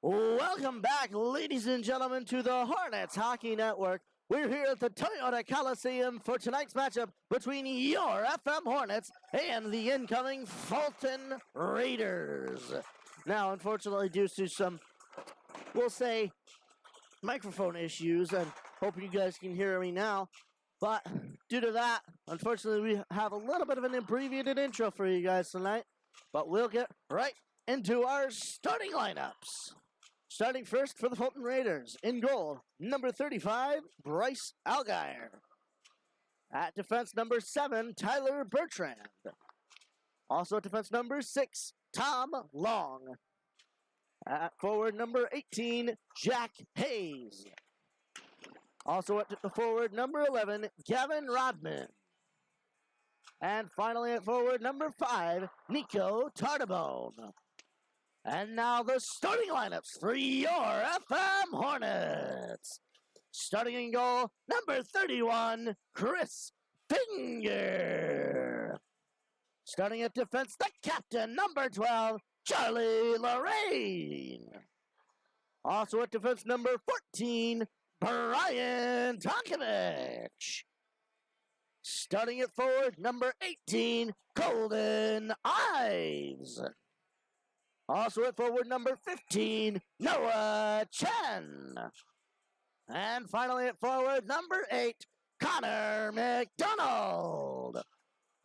Welcome back, ladies and gentlemen, to the Hornets Hockey Network. We're here at the Toyota Coliseum for tonight's matchup between your FM Hornets and the incoming Fulton Raiders. Now, unfortunately, due to some, we'll say, microphone issues, and hoping you guys can hear me now, but due to that, unfortunately, we have a little bit of an abbreviated intro for you guys tonight, but we'll get right into our starting lineups. Starting first for the Fulton Raiders. In goal, number 35, Bryce Algier. At defense, number 7, Tyler Bertrand. Also at defense, number 6, Tom Long. At forward, number 18, Jack Hayes. Also at the forward, number 11, Gavin Rodman. And finally at forward, number 5, Nico Tardabone. And now the starting lineups for your FM Hornets. Starting in goal, number 31, Chris Finger. Starting at defense, the captain, number 12, Charlie Lorraine. Also at defense, number 14, Brian Tonkovich. Starting at forward, number 18, Colden Ives. Also at forward, number 15, Noah Chen. And finally at forward, number 8, Connor McDonald.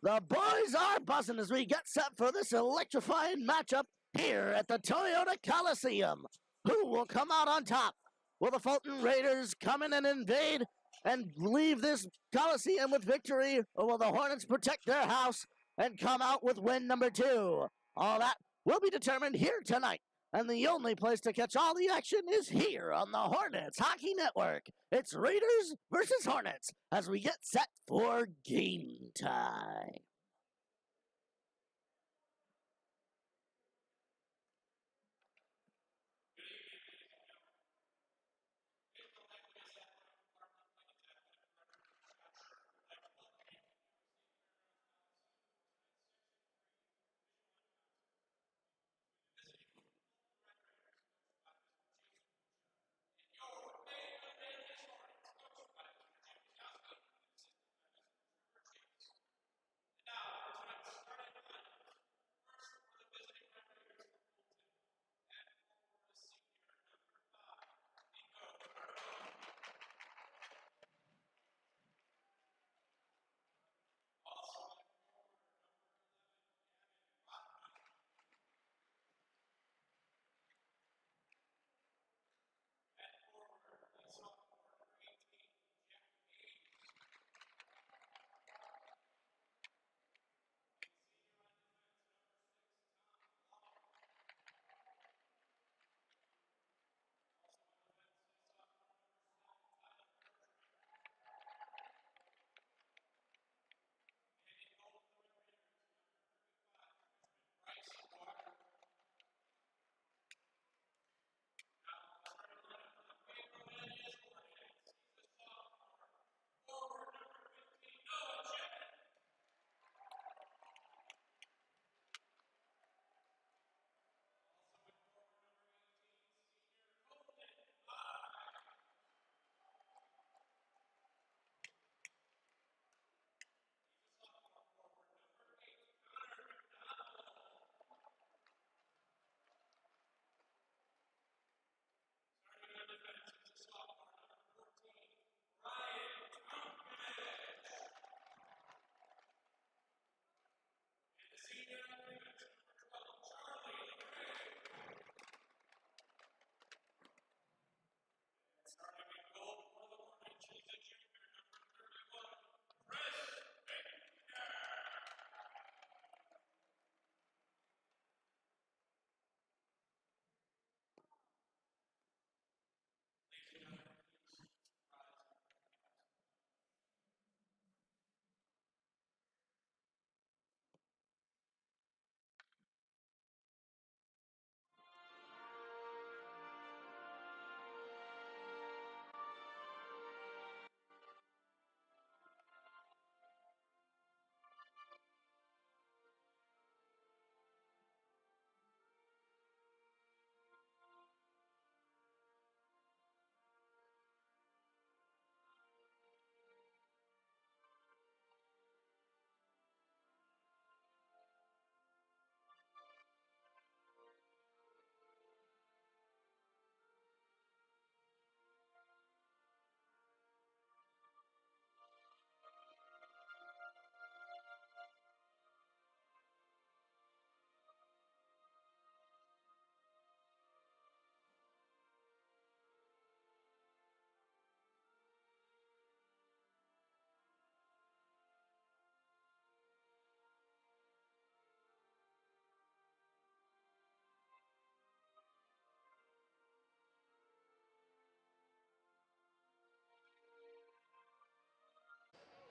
The boys are buzzing as we get set for this electrifying matchup here at the Toyota Coliseum. Who will come out on top? Will the Fulton Raiders come in and invade and leave this Coliseum with victory? Or will the Hornets protect their house and come out with win number 2? All that will be determined here tonight. And the only place to catch all the action is here on the Hornets Hockey Network. It's Raiders versus Hornets as we get set for game time.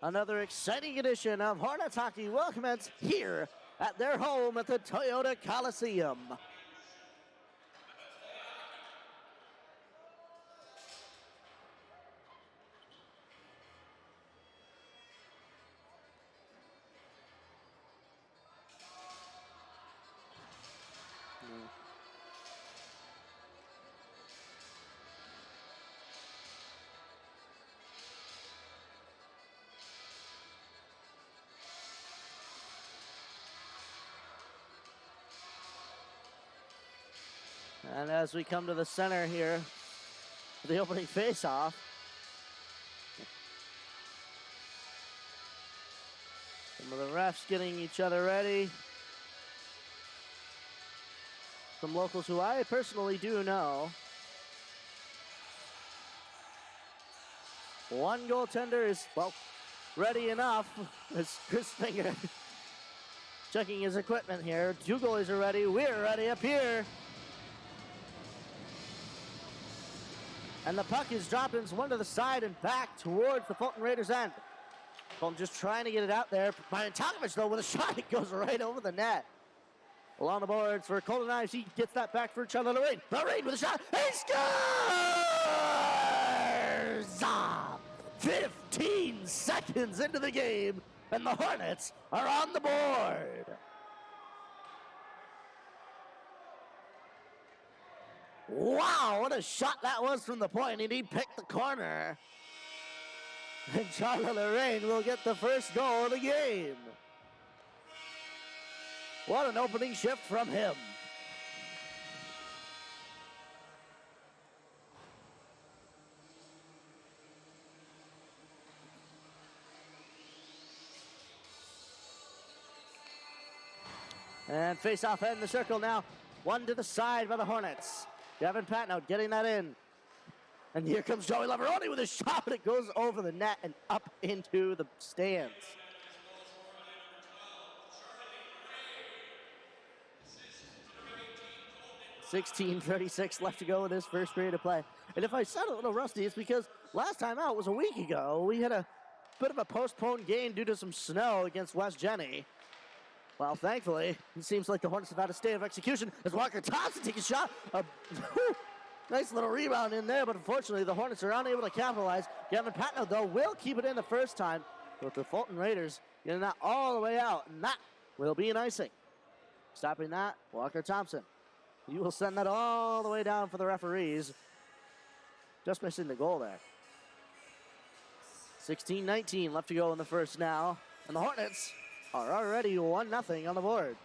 Another exciting edition of Hornets hockey will commence here at their home at the Toyota Coliseum. And as we come to the center here for the opening faceoff, some of the refs getting each other ready. Some locals who I personally do know. One goaltender is, well, ready enough as Chris Finger checking his equipment here. Two goalies are ready. We're ready up here. And the puck is dropped one to the side and back towards the Fulton Raiders' end. Fulton just trying to get it out there. Brian Tokovich, though, with a shot, it goes right over the net. Along the boards for Colton Ives. He gets that back for Charlie Lorraine. Lorraine with a shot. He scores! 15 seconds into the game, and the Hornets are on the board. Wow, what a shot that was from the point, and he picked the corner. And Charlie Lorraine will get the first goal of the game. What an opening shift from him. And face-off in the circle now. One to the side by the Hornets. Gavin Patnow getting that in. And here comes Joey Lavaroni with a shot, but it goes over the net and up into the stands. 16:36 left to go in this first period of play. And if I sound a little rusty, it's because last time out was a week ago. We had a bit of a postponed game due to some snow against West Jenny. Well, thankfully, it seems like the Hornets have had a state of execution as Walker Thompson takes a shot. Nice little rebound in there, but unfortunately the Hornets are unable to capitalize. Gavin Patnow, though, will keep it in the first time, with the Fulton Raiders getting that all the way out, and that will be an icing. Stopping that, Walker Thompson. You will send that all the way down for the referees. Just missing the goal there. 16-19 left to go in the first now, and the Hornets are already 1-0 on the board.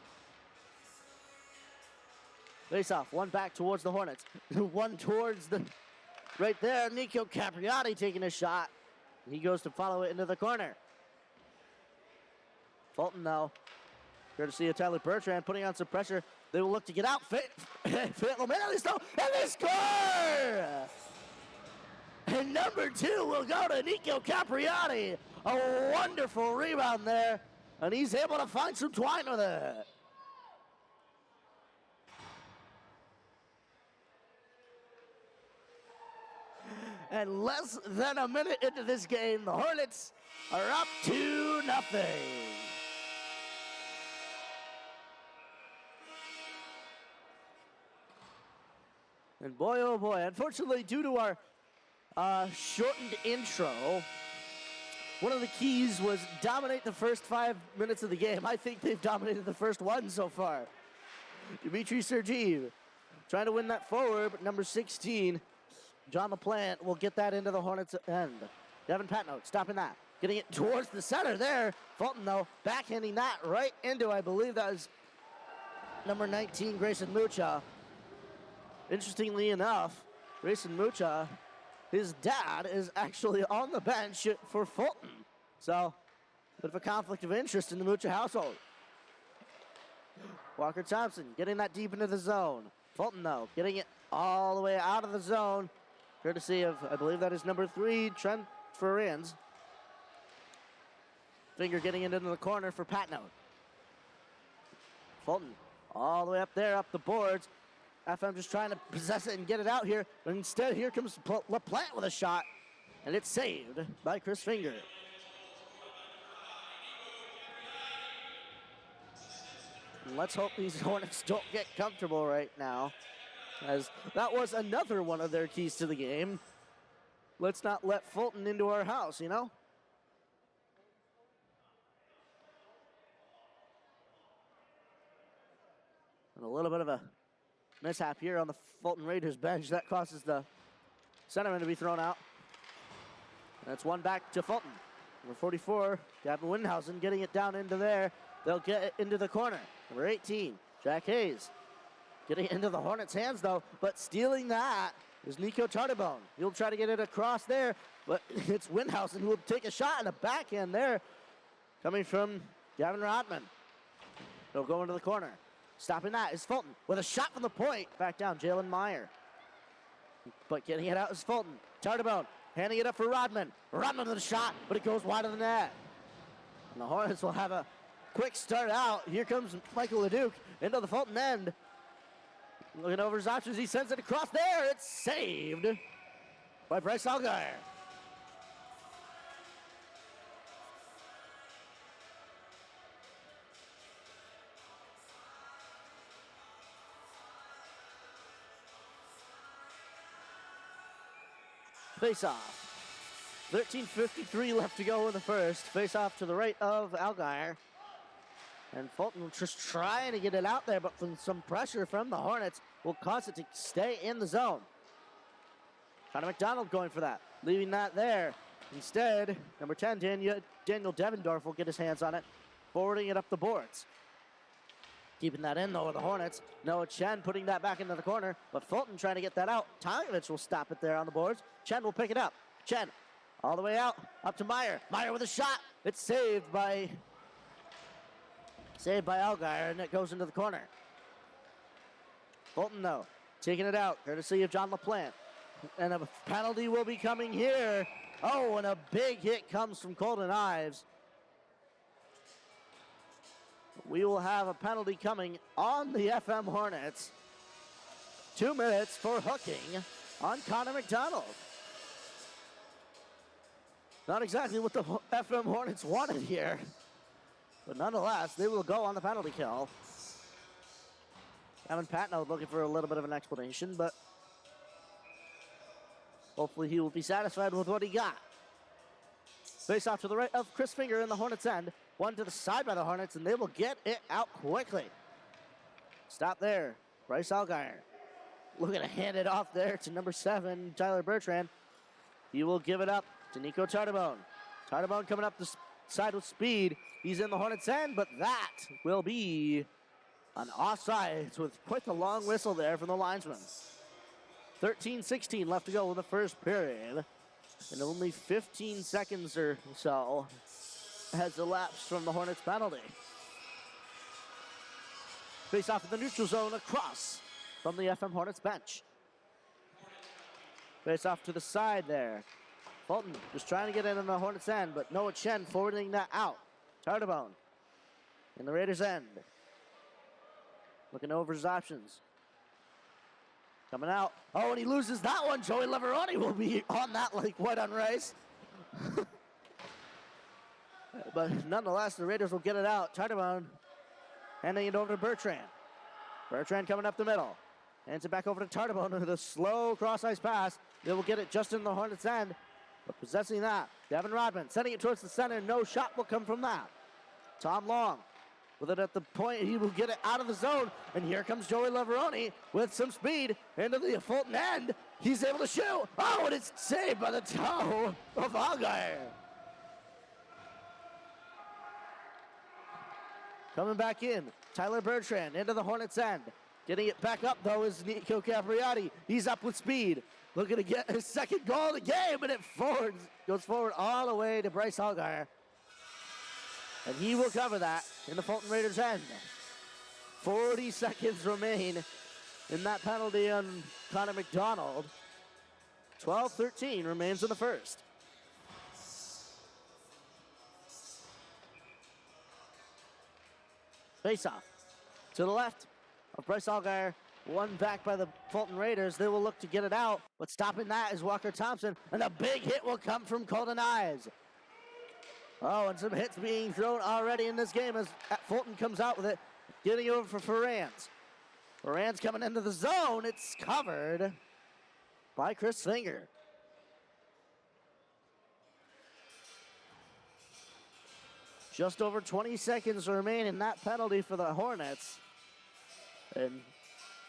Face off, one back towards the Hornets. One towards the, right there, Nico Capriati taking a shot. He goes to follow it into the corner. Fulton, though, courtesy of Tyler Bertrand, putting on some pressure. They will look to get out. Fayetteville-Manlius, though, and they score! And number 2 will go to Nico Capriati. A wonderful rebound there. And he's able to find some twine with it. And less than a minute into this game, the Hornets are up 2-0. And boy, oh boy, unfortunately, due to our shortened intro, one of the keys was dominate the first 5 minutes of the game. I think they've dominated the first one so far. Dimitri Sergeev trying to win that forward, but number 16, John LaPlante, will get that into the Hornets' end. Devin Patnow stopping that, getting it towards the center there. Fulton, though, backhanding that right into, I believe that was number 19, Grayson Mucha. Interestingly enough, Grayson Mucha, his dad is actually on the bench for Fulton. So, bit of a conflict of interest in the Mucha household. Walker Thompson getting that deep into the zone. Fulton, though, getting it all the way out of the zone. Courtesy of, I believe that is number 3, Trent Ferrans. Finger getting it into the corner for Patnow. Fulton all the way up there, up the boards. FM just trying to possess it and get it out here, but instead here comes LaPlante with a shot, and it's saved by Chris Finger. And let's hope these Hornets don't get comfortable right now, as that was another one of their keys to the game. Let's not let Fulton into our house, you know? And a little bit of a mishap here on the Fulton Raiders bench. That causes the centerman to be thrown out. That's one back to Fulton. Number 44, Gavin Windhausen getting it down into there. They'll get it into the corner. Number 18, Jack Hayes. Getting it into the Hornets' hands, though, but stealing that is Nico Tardebone. He'll try to get it across there, but it's Windhausen who will take a shot in the backhand there, coming from Gavin Rodman. They'll go into the corner. Stopping that is Fulton with a shot from the point. Back down, Jalen Meyer. But getting it out is Fulton. Tardebone handing it up for Rodman. Rodman with a shot, but it goes wide of the net. And the Hornets will have a quick start out. Here comes Michael Leduc into the Fulton end. Looking over his options, he sends it across there. It's saved by Bryce Allgaier. Face-off. 13:53 left to go in the first. Face-off to the right of Allgaier. And Fulton just trying to get it out there, but from some pressure from the Hornets will cause it to stay in the zone. Connor McDonald going for that, leaving that there. Instead, number 10, Daniel Devendorf will get his hands on it, forwarding it up the boards. Keeping that in, though, with the Hornets. Noah Chen putting that back into the corner, but Fulton trying to get that out. Tomkovich will stop it there on the boards. Chen will pick it up. Chen all the way out, up to Meyer. Meyer with a shot. It's saved by Allgaier, and it goes into the corner. Fulton, though, taking it out, courtesy of John LaPlante. And a penalty will be coming here. Oh, and a big hit comes from Colton Ives. We will have a penalty coming on the FM Hornets. 2 minutes for hooking on Connor McDonald. Not exactly what the FM Hornets wanted here. But nonetheless, they will go on the penalty kill. Evan Patno looking for a little bit of an explanation, but hopefully he will be satisfied with what he got. Face off to the right of Chris Finger in the Hornets' end. One to the side by the Hornets, and they will get it out quickly. Stop there. Bryce Allgaier looking to hand it off there to number 7, Tyler Bertrand. He will give it up to Nico Tardebone. Tardebone coming up the side with speed. He's in the Hornets' end, but that will be an offside with quite the long whistle there from the linesman. 13:16 left to go in the first period, and only 15 seconds or so has elapsed from the Hornets' penalty. Face off in the neutral zone across from the FM Hornets bench. Face off to the side there. Fulton just trying to get it in the Hornets' end, but Noah Chen forwarding that out. Tardebone in the Raiders' end. Looking over his options. Coming out. Oh, and he loses that one. Joey Leveroni will be on that like white on rice. But nonetheless, the Raiders will get it out. Tardebone handing it over to Bertrand. Bertrand coming up the middle. Hands it back over to Tardebone with a slow cross-ice pass. They will get it just in the Hornets' end. But possessing that, Devin Rodman sending it towards the center. No shot will come from that. Tom Long with it at the point. He will get it out of the zone. And here comes Joey Leveroni with some speed into the Fulton end. He's able to shoot. Oh, and it's saved by the toe of Allgaier. Coming back in, Tyler Bertrand into the Hornets' end. Getting it back up, though, is Nico Capriati. He's up with speed. Looking to get his second goal of the game, and it goes forward all the way to Bryce Allgaier. And he will cover that in the Fulton Raiders' end. 40 seconds remain in that penalty on Connor McDonald. 12-13 remains in the first. Face-off to the left of Bryce Allgaier. One back by the Fulton Raiders. They will look to get it out, but stopping that is Walker Thompson, and a big hit will come from Colton Ives. Oh, and some hits being thrown already in this game as Fulton comes out with it. getting it over for Ferrans. Ferrans coming into the zone. It's covered by Chris Finger. Just over 20 seconds remain in that penalty for the Hornets. And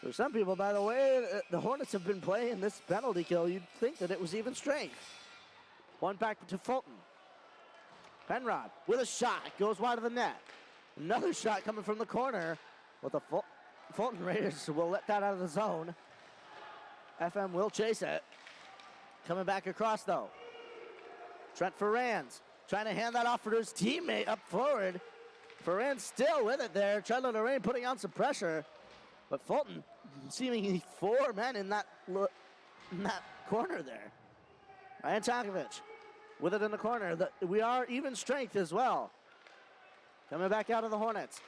for some people, by the way, the Hornets have been playing this penalty kill. You'd think that it was even strength. One back to Fulton. Penrod with a shot. Goes wide of the net. Another shot coming from the corner. But the Fulton Raiders will let that out of the zone. FM will chase it. Coming back across, though. Trent Ferrans trying to hand that off for his teammate up forward. Ferrans still with it there. Trevor Lorraine putting on some pressure. But Fulton, seemingly 4 men in that corner there. Ryan Tonkovich with it in the corner. We are even strength as well. Coming back out of the Hornets.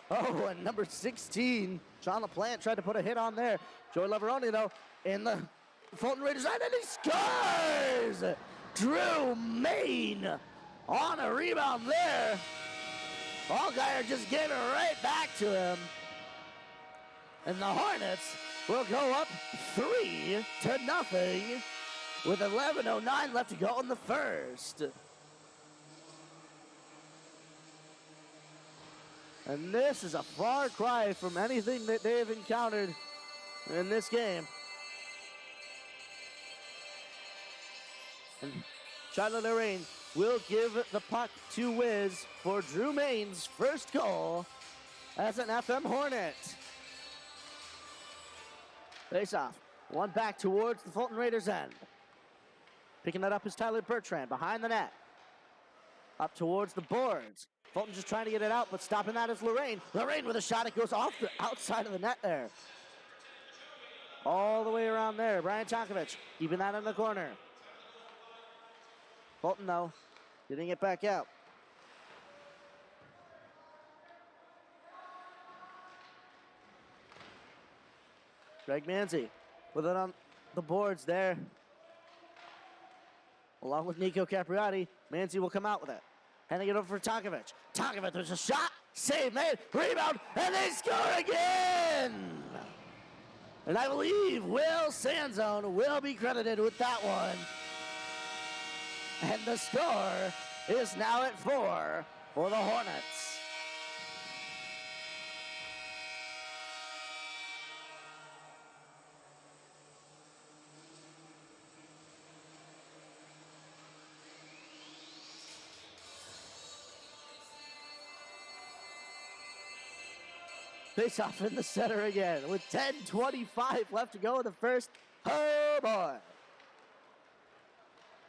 Oh, and number 16, John LaPlante tried to put a hit on there. Joey Laveroni, though, in the Fulton Raiders, and then he scores! Drew Main on a rebound there. Allgaier just gave it right back to him. And the Hornets will go up 3-0 with 11:09 left to go in the first. And this is a far cry from anything that they've encountered in this game. And Charlotte Lorraine will give the puck to Wiz for Drew Main's first goal as an FM Hornet. Face off. One back towards the Fulton Raiders end. Picking that up is Tyler Bertrand behind the net. Up towards the boards. Fulton just trying to get it out, but stopping that is Lorraine. Lorraine with a shot. It goes off the outside of the net there. All the way around there. Brian Tonkovich keeping that in the corner. Fulton, though, getting it back out. Greg Manzi with it on the boards there. Along with Nico Capriati, Manzi will come out with it. Handing it over for Tonkovich. Tonkovich, there's a shot. Save made. Rebound. And they score again. And I believe Will Sanzone will be credited with that one. And the score is now at 4 for the Hornets. Face off in the center again with 10:25 left to go in the first. Oh boy.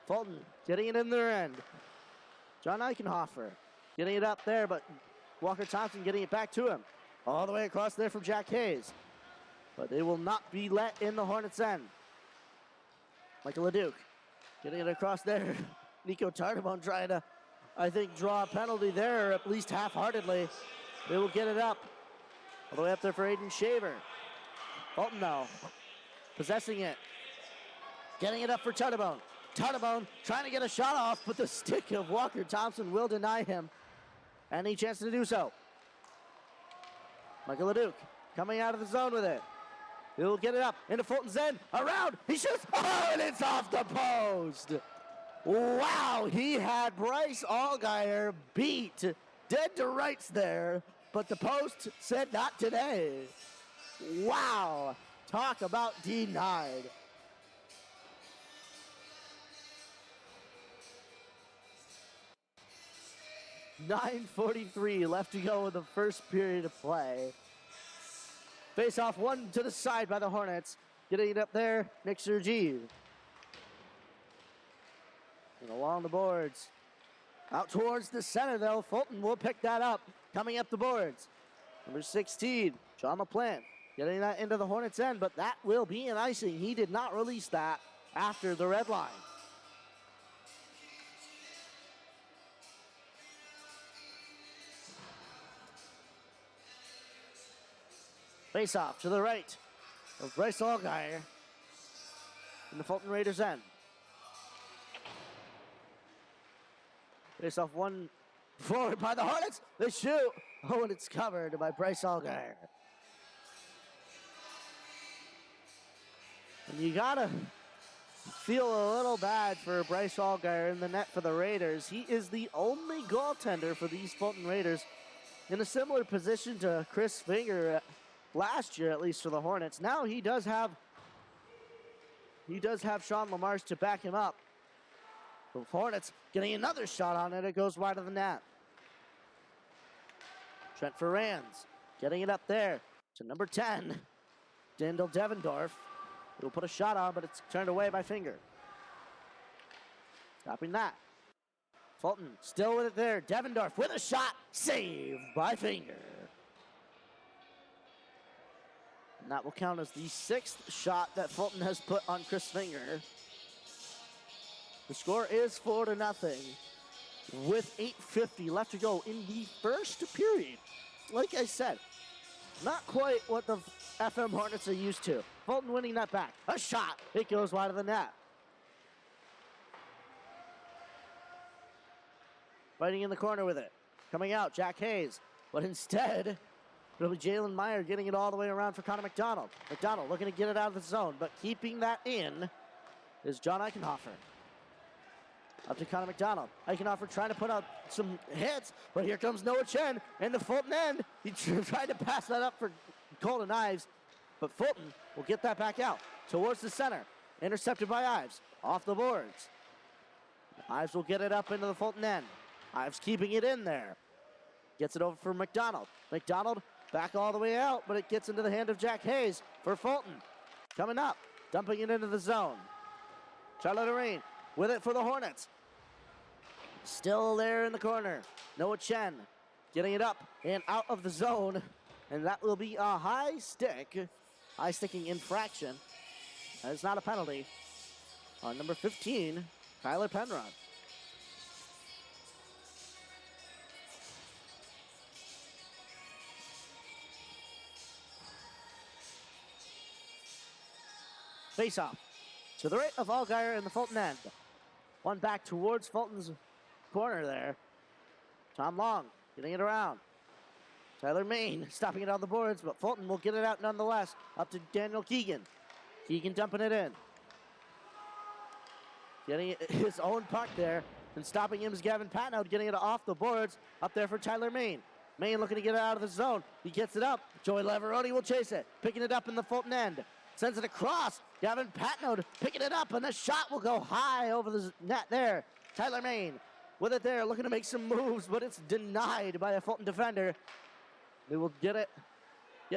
Fulton getting it in their end. John Eichenhofer getting it up there, but Walker Thompson getting it back to him. All the way across there from Jack Hayes. But they will not be let in the Hornets' end. Michael LeDuc getting it across there. Nico Tardabone trying to, I think, draw a penalty there, or at least half-heartedly. They will get it up. All the way up there for Aiden Shaver. Fulton, though, possessing it. Getting it up for Tardabone. Tardabone trying to get a shot off, but the stick of Walker Thompson will deny him any chance to do so. Michael LeDuc coming out of the zone with it. He'll get it up into Fulton's end. Around. He shoots. Oh, and it's off the post. Wow, he had Bryce Allgaier beat dead to rights there, but the post said not today. Wow. Talk about denied. .9:43 left to go in the first period of play. Face off one to the side by the Hornets. Getting it up there, Nick Sergi. And along the boards. Out towards the center, though. Fulton will pick that up. Coming up the boards. Number 16, John LaPlante. Getting that into the Hornets' end, but that will be an icing. He did not release that after the red line. Face off to the right of Bryce Allgaier in the Fulton Raiders' end. Face off one Forward by the Hornets. They shoot. Oh, and it's covered by Bryce Allgaier. And you gotta feel a little bad for Bryce Allgaier in the net for the Raiders. He is the only goaltender for these Fulton Raiders in a similar position to Chris Finger last year, at least for the Hornets. Now he does have Sean Lamarche to back him up. The Hornets getting another shot on it. It goes wide of the net. Trent Ferrands getting it up there to number 10, Daniel Devendorf. He'll put a shot on, but it's turned away by Finger. Stopping that. Fulton still with it there. Devendorf with a shot. Saved by Finger. And that will count as the 6th shot that Fulton has put on Chris Finger. The score is 4-0 with 8:50 left to go in the first period. Like I said, not quite what the FM Hornets are used to. Fulton winning that back. A shot. It goes wide of the net. Fighting in the corner with it. Coming out, Jack Hayes. But instead, it'll be Jalen Meyer getting it all the way around for Connor McDonald. McDonald looking to get it out of the zone, but keeping that in is John Eichenhofer. Up to Connor McDonald. Eichenhofer trying to put out some hits, but here comes Noah Chen in the Fulton end. He tried to pass that up for Colton Ives, but Fulton will get that back out towards the center. Intercepted by Ives. Off the boards. Ives will get it up into the Fulton end. Ives keeping it in there. Gets it over for McDonald. McDonald back all the way out, but it gets into the hand of Jack Hayes for Fulton. Coming up, dumping it into the zone. Charlotte Lorraine with it for the Hornets. Still there in the corner. Noah Chen getting it up and out of the zone. And that will be a high sticking infraction. That is not a penalty on number 15, Kyler Penrod. Face off to the right of Allgaier in the Fulton end. One back towards Fulton's corner there. Tom Long getting it around. Tyler Main stopping it on the boards, but Fulton will get it out nonetheless. Up to Daniel Keegan. Keegan dumping it in. Getting his own puck there. And stopping him is Gavin Patnow, getting it off the boards. Up there for Tyler Main. Main looking to get it out of the zone. He gets it up. Joey Leveroni will chase it. Picking it up in the Fulton end. Sends it across. Gavin Patnow picking it up, and the shot will go high over the net there. Tyler Main with it there, looking to make some moves, but it's denied by a Fulton defender. They will get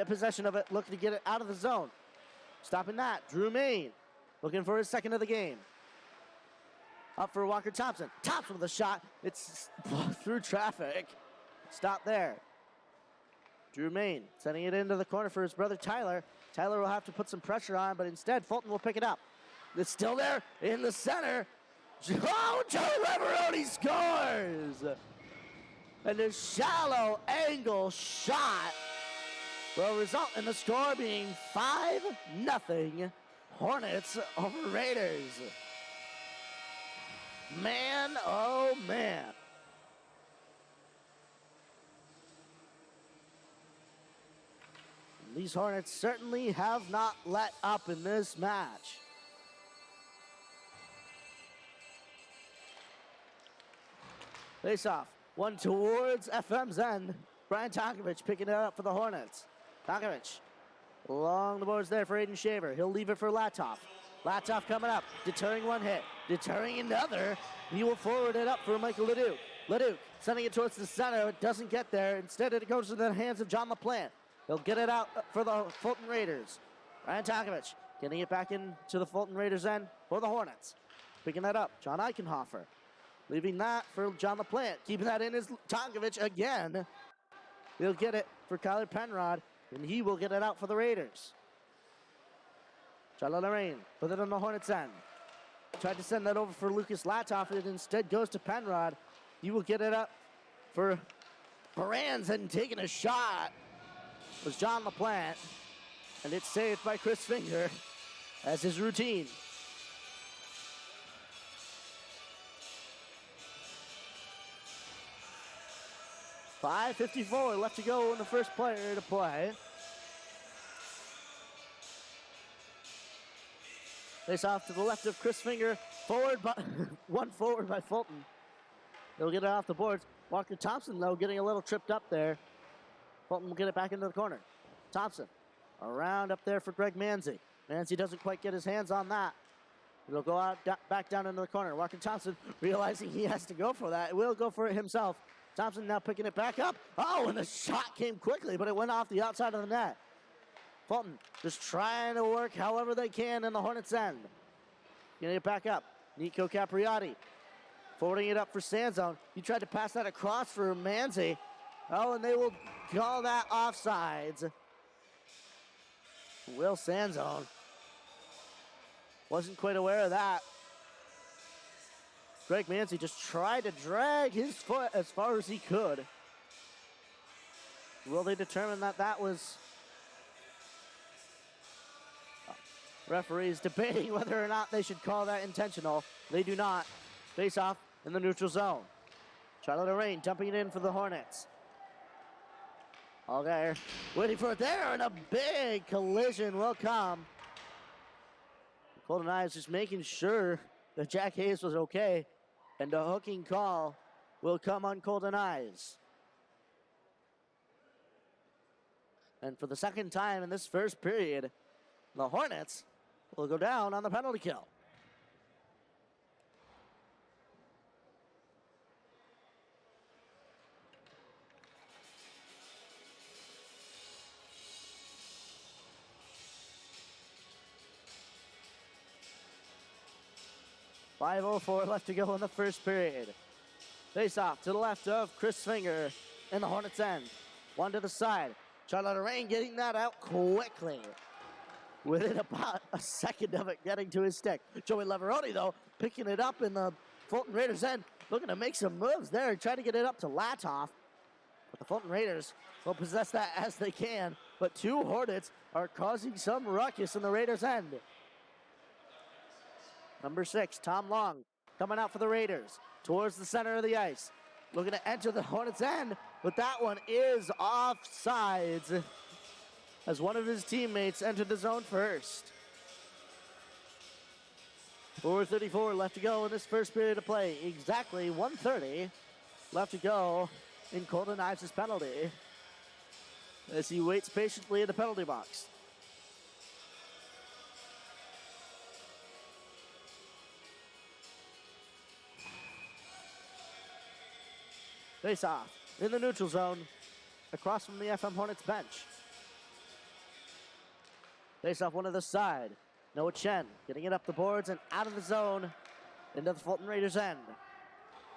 possession of it, looking to get it out of the zone. Stopping that, Drew Main, looking for his second of the game. Up for Walker Thompson. Thompson with a shot. It's through traffic. Stop there. Drew Main sending it into the corner for his brother Tyler. Tyler will have to put some pressure on, but instead Fulton will pick it up. It's still there in the center. Oh, Joey Leveroni scores! And a shallow angle shot will result in the score being 5-0 Hornets over Raiders. Man, oh man. These Hornets certainly have not let up in this match. Face off. One towards FM's end. Brian Tonkovich picking it up for the Hornets. Tonkovich along the boards there for Aiden Shaver. He'll leave it for Latoff. Latoff coming up, deterring one hit, deterring another. He will forward it up for Michael Leduc. Leduc sending it towards the center. It doesn't get there. Instead, it goes to the hands of John LaPlante. He'll get it out for the Fulton Raiders. Ryan Tonkovich getting it back into the Fulton Raiders end for the Hornets. Picking that up, John Eichenhofer. Leaving that for John LaPlante. Keeping that in is Tonkovich again. He'll get it for Kyler Penrod, and he will get it out for the Raiders. Charlotte Lorraine with it on the Hornets end. Tried to send that over for Lucas Latoff. It instead goes to Penrod. He will get it up for Moran's, and taking a shot was John LaPlante, and it's saved by Chris Finger as his routine. 5:54 left to go in the first player to play. Face off to the left of Chris Finger. Forward by one forward by Fulton. They'll get it off the boards. Walker Thompson, though, getting a little tripped up there. Fulton will get it back into the corner. Thompson around up there for Greg Manzi. Manzi doesn't quite get his hands on that. It'll go out back down into the corner. Walker Thompson realizing he has to go for that. Will go for it himself. Thompson now picking it back up. Oh, and the shot came quickly, but it went off the outside of the net. Fulton just trying to work however they can in the Hornets' end. Getting it back up. Nico Capriati forwarding it up for Sanzone. He tried to pass that across for Manzi. Oh, and they will call that offsides. Will Sanzone wasn't quite aware of that. Greg Manzi just tried to drag his foot as far as he could. Will they determine that that was... Referees debating whether or not they should call that intentional. They do not. Face off in the neutral zone. Charlotte Lorraine dumping it in for the Hornets. All there. Waiting for it there, and a big collision will come. Golden Eyes just making sure that Jack Hayes was okay, and a hooking call will come on Golden Eyes. And for the second time in this first period, the Hornets will go down on the penalty kill. .5:04 left to go in the first period. Face off to the left of Chris Finger in the Hornets' end. One to the side. Charlotte Lorraine getting that out quickly. Within about a second of it getting to his stick. Joey Leveroni, though, picking it up in the Fulton Raiders' end. Looking to make some moves there. Trying to get it up to Latoff. But the Fulton Raiders will possess that as they can. But two Hornets are causing some ruckus in the Raiders' end. Number 6, Tom Long, coming out for the Raiders. Towards the center of the ice. Looking to enter the Hornets' end. But that one is offsides, as one of his teammates entered the zone first. 4:34 left to go in this first period of play. Exactly 1:30 left to go in Golden Knives' penalty, as he waits patiently in the penalty box. Face off in the neutral zone, across from the FM Hornets bench. Face off one to the side. Noah Chen getting it up the boards and out of the zone into the Fulton Raiders' end.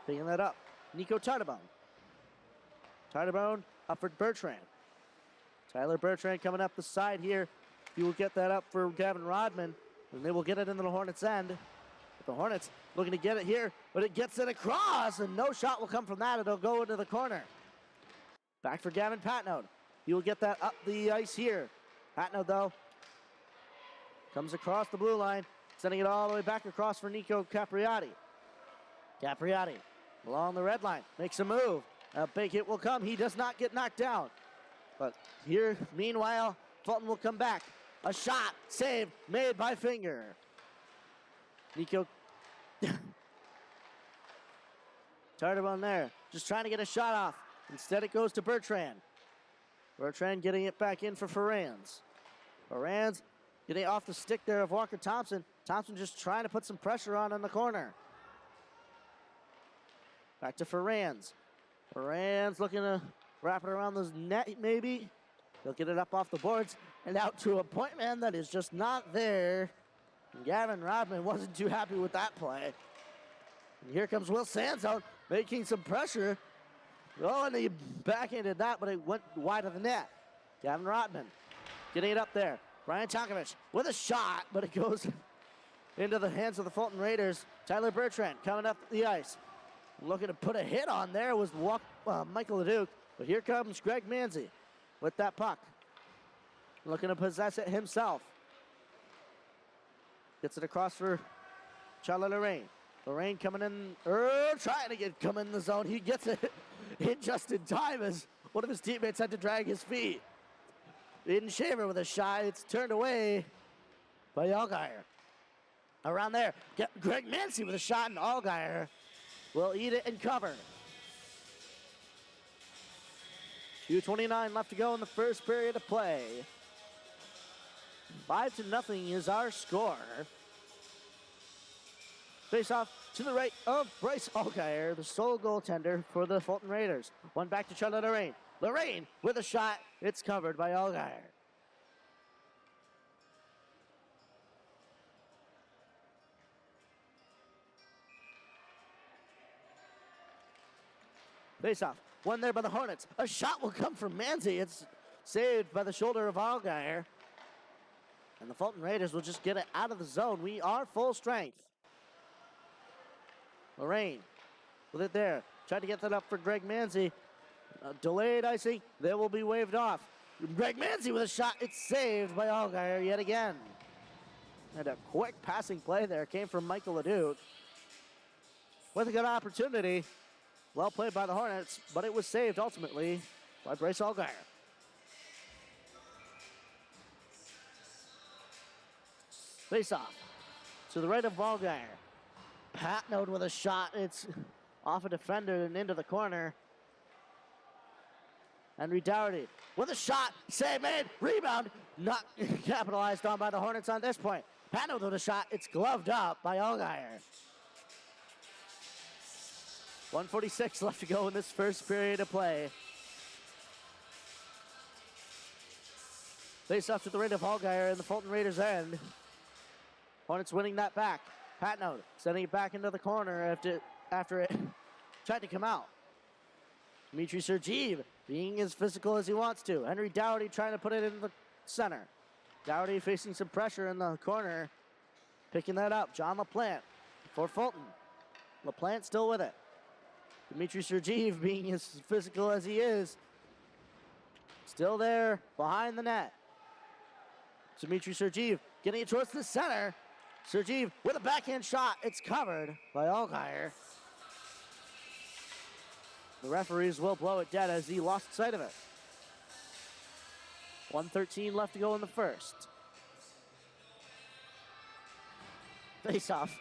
Picking that up, Nico Tardebone. Tardebone up for Bertrand. Tyler Bertrand coming up the side here. He will get that up for Gavin Rodman, and they will get it into the Hornets' end. But the Hornets looking to get it here, but it gets it across, and no shot will come from that. It'll go into the corner. Back for Gavin Patnode. He will get that up the ice here. Patnode, though, comes across the blue line, sending it all the way back across for Nico Capriati. Capriati along the red line, makes a move. A big hit will come. He does not get knocked down. But here, meanwhile, Fulton will come back. A shot, saved, made by Finger. Nico Tardebone there, just trying to get a shot off. Instead it goes to Bertrand. Bertrand getting it back in for Ferrands. Ferrands getting off the stick there of Walker Thompson. Thompson just trying to put some pressure on in the corner. Back to Ferrands. Ferrands looking to wrap it around the net maybe. He'll get it up off the boards and out to a point man that is just not there. And Gavin Rodman wasn't too happy with that play. And here comes Will Sanzone making some pressure. Oh, and he backhanded that, but it went wide of the net. Gavin Rodman getting it up there. Brian Tonkovich with a shot, but it goes into the hands of the Fulton Raiders. Tyler Bertrand coming up the ice. Looking to put a hit on there was Michael Leduc. But here comes Greg Manzi with that puck. Looking to possess it himself. Gets it across for Charlotte Lorraine. Lorraine coming in, trying to come in the zone. He gets it in just in time as one of his teammates had to drag his feet. In Shaver with a shot. It's turned away by Allgaier. Around there, Greg Mancy with a shot, and Allgaier will eat it and cover. 2:29 left to go in the first period of play. 5-0 is our score. Face off to the right of Bryce Allgaier, the sole goaltender for the Fulton Raiders. One back to Charlotte Lorraine. Lorraine with a shot. It's covered by Allgaier. Face off. One there by the Hornets. A shot will come from Manzi. It's saved by the shoulder of Allgaier. And the Fulton Raiders will just get it out of the zone. We are full strength. Lorraine with it there. Tried to get that up for Greg Manzi. Delayed icing. They will be waved off. Greg Manzi with a shot. It's saved by Allgaier yet again. And a quick passing play there came from Michael Leduc. With a good opportunity. Well played by the Hornets, but it was saved ultimately by Bryce Allgaier. Face off to the right of Allgaier. Patnode with a shot. It's off a defender and into the corner. Henry Dougherty with a shot. Save made. Rebound. Not capitalized on by the Hornets on this point. Patnode with a shot. It's gloved up by Allgaier. 1:46 left to go in this first period of play. Face off to the right of Allgaier in the Fulton Raiders end. Hornets winning that back. Patnode sending it back into the corner after it tried to come out. Dmitry Sergeev being as physical as he wants to. Henry Dougherty trying to put it in the center. Dougherty facing some pressure in the corner. Picking that up. John LaPlante for Fulton. LaPlante still with it. Dmitry Sergeev being as physical as he is. Still there behind the net. Dmitry Sergeev getting it towards the center. Sergeev with a backhand shot. It's covered by Allgaier. The referees will blow it dead as he lost sight of it. 1:13 left to go in the first. Face off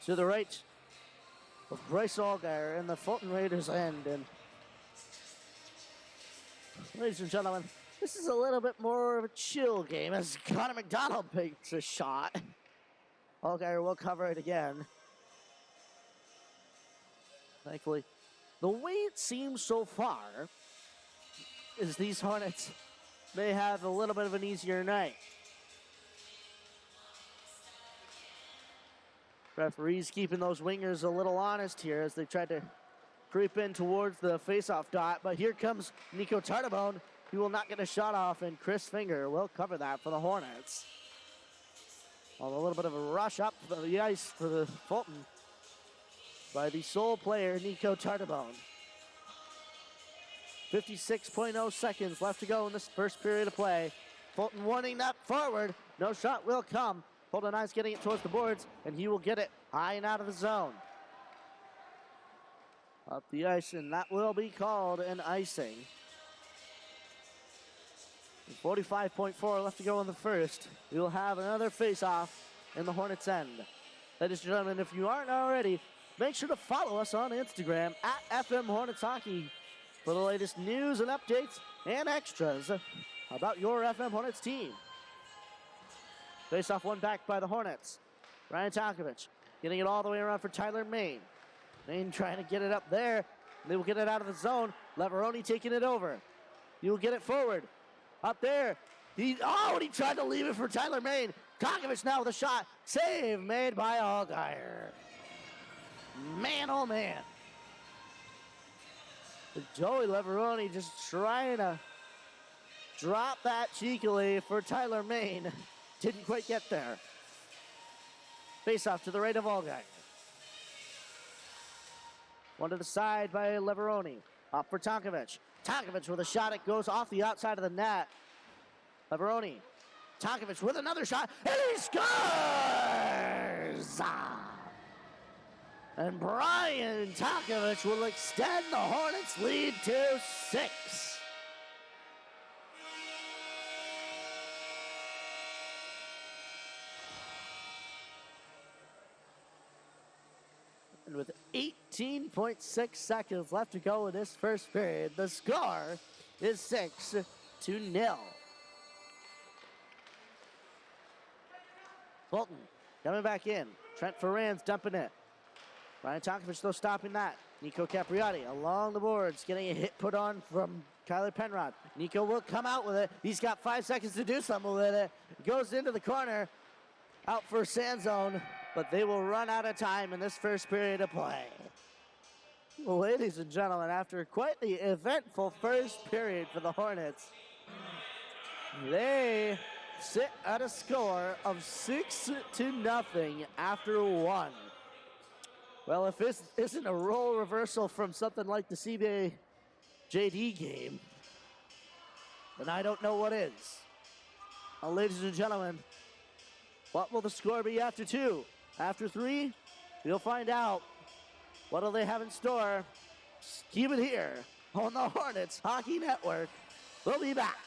to the right of Bryce Allgaier in the Fulton Raiders end. And ladies and gentlemen, this is a little bit more of a chill game as Connor McDonald takes a shot. Allgaier will cover it again. Thankfully, the way it seems so far is these Hornets may have a little bit of an easier night. Referees keeping those wingers a little honest here as they try to creep in towards the face-off dot. But here comes Nico Tartabone. He will not get a shot off, and Chris Finger will cover that for the Hornets. A little bit of a rush up the ice for the Fulton by the sole player, Nico Tartabone. 56.0 seconds left to go in this first period of play. Fulton wanting that forward. No shot will come. Fulton Ice getting it towards the boards, and he will get it high and out of the zone. Up the ice, and that will be called an icing. 45.4 left to go in the first. We will have another face-off in the Hornets' end. Ladies and gentlemen, if you aren't already, make sure to follow us on Instagram at FM Hornets Hockey for the latest news and updates and extras about your FM Hornets team. Face-off one back by the Hornets. Ryan Talkovich getting it all the way around for Tyler Main. Main trying to get it up there. They will get it out of the zone. Leveroni taking it over. He will get it forward. Up there. And he tried to leave it for Tyler Main. Talkovich now with a shot. Save made by Allgaier. Man, oh man. Joey Leveroni just trying to drop that cheekily for Tyler Main. Didn't quite get there. Face off to the right of Allgaier. One to the side by Leveroni. Up for Tonkovich. Tonkovich with a shot. It goes off the outside of the net. Leveroni. Tonkovich with another shot. And he scores! And Brian Takovich will extend the Hornets' lead to 6. And with 18.6 seconds left to go in this first period, the score is 6-0. Fulton coming back in. Trent Ferran's dumping it. Brian Tonkovich though stopping that. Nico Capriotti along the boards, getting a hit put on from Kyler Penrod. Nico will come out with it. He's got 5 seconds to do something with it. Goes into the corner, out for sand zone, but they will run out of time in this first period of play. Well, ladies and gentlemen, after quite the eventful first period for the Hornets, they sit at a score of 6-0 after 1. Well, if this isn't a role reversal from something like the CBA JD game, then I don't know what is. Well, ladies and gentlemen, what will the score be after 2? After 3? We'll find out. What do they have in store? Keep it here on the Hornets Hockey Network. We'll be back.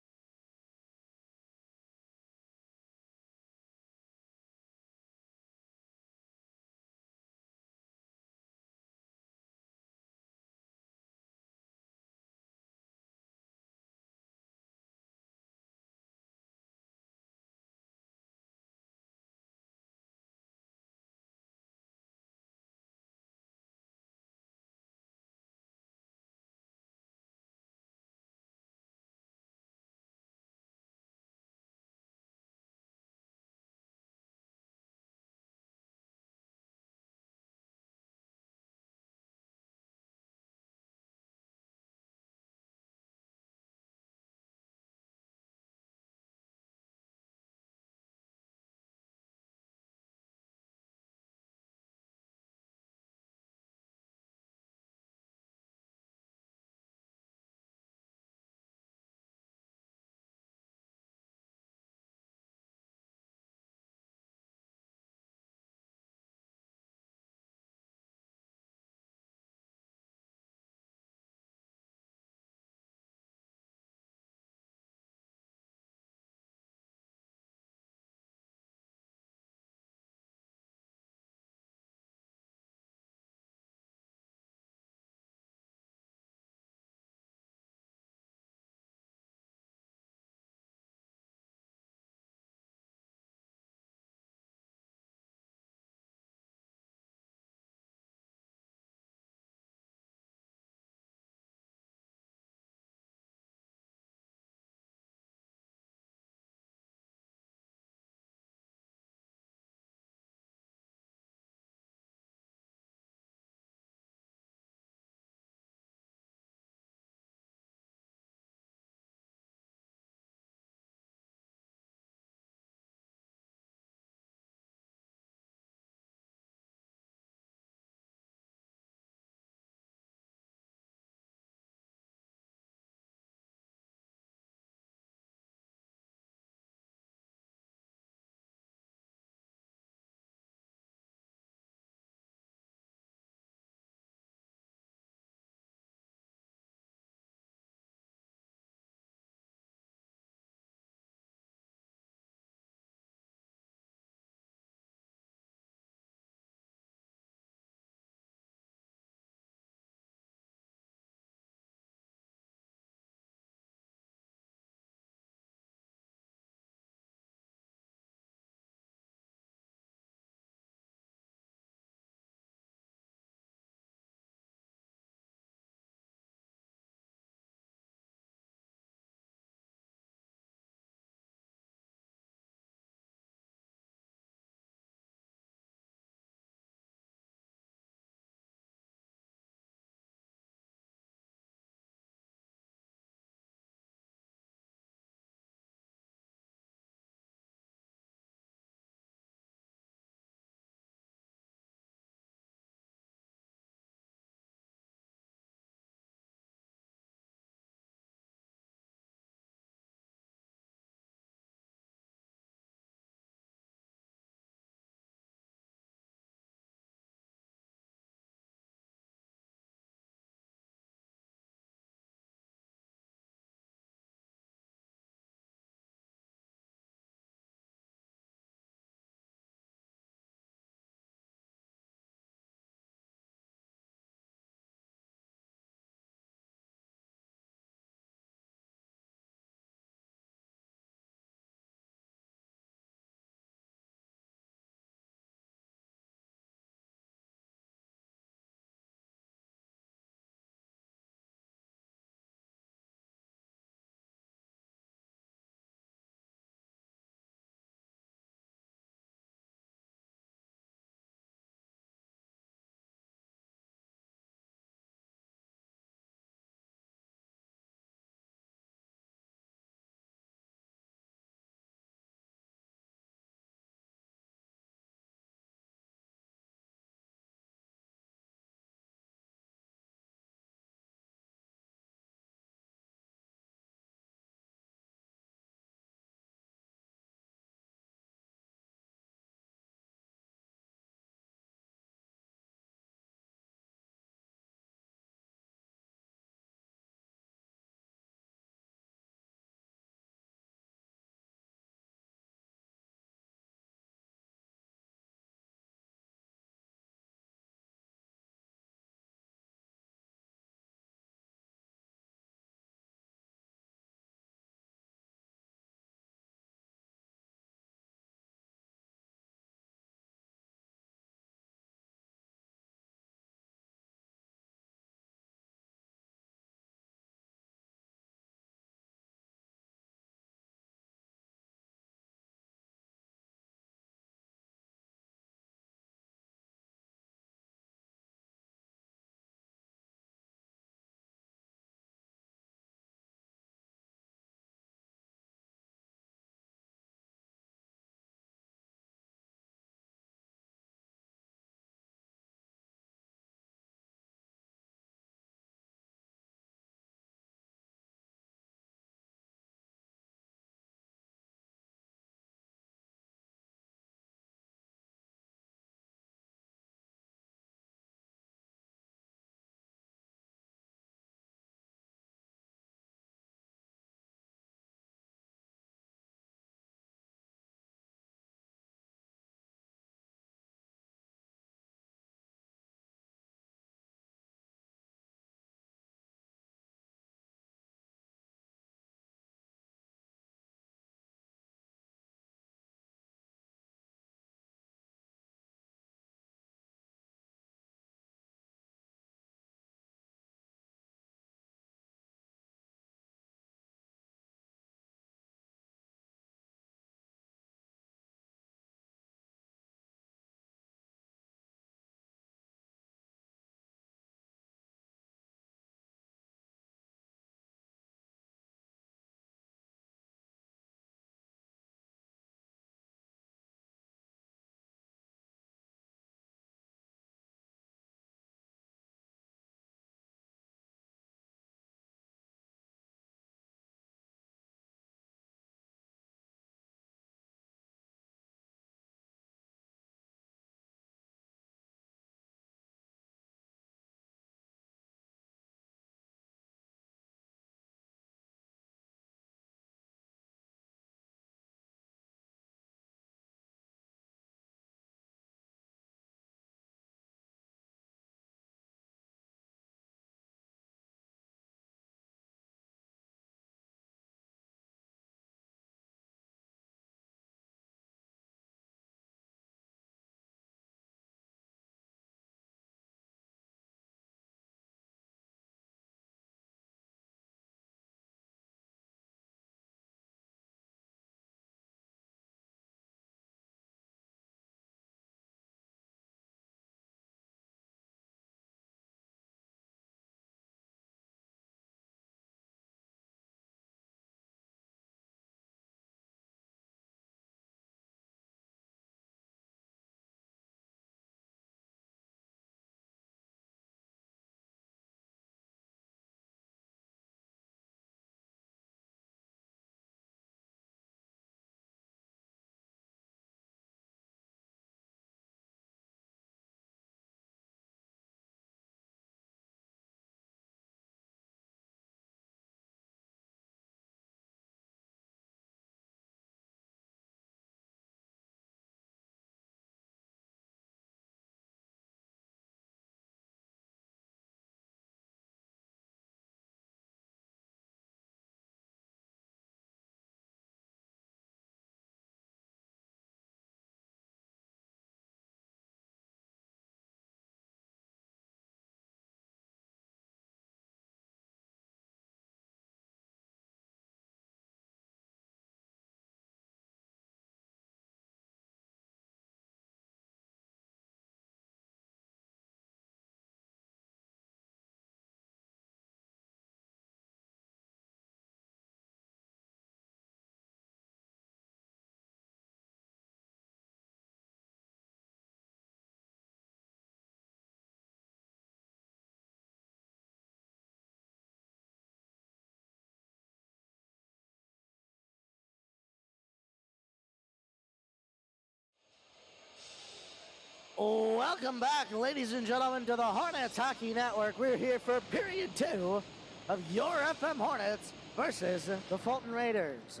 Welcome back, ladies and gentlemen, to the Hornets Hockey Network. We're here for period 2 of your FM Hornets versus the Fulton Raiders.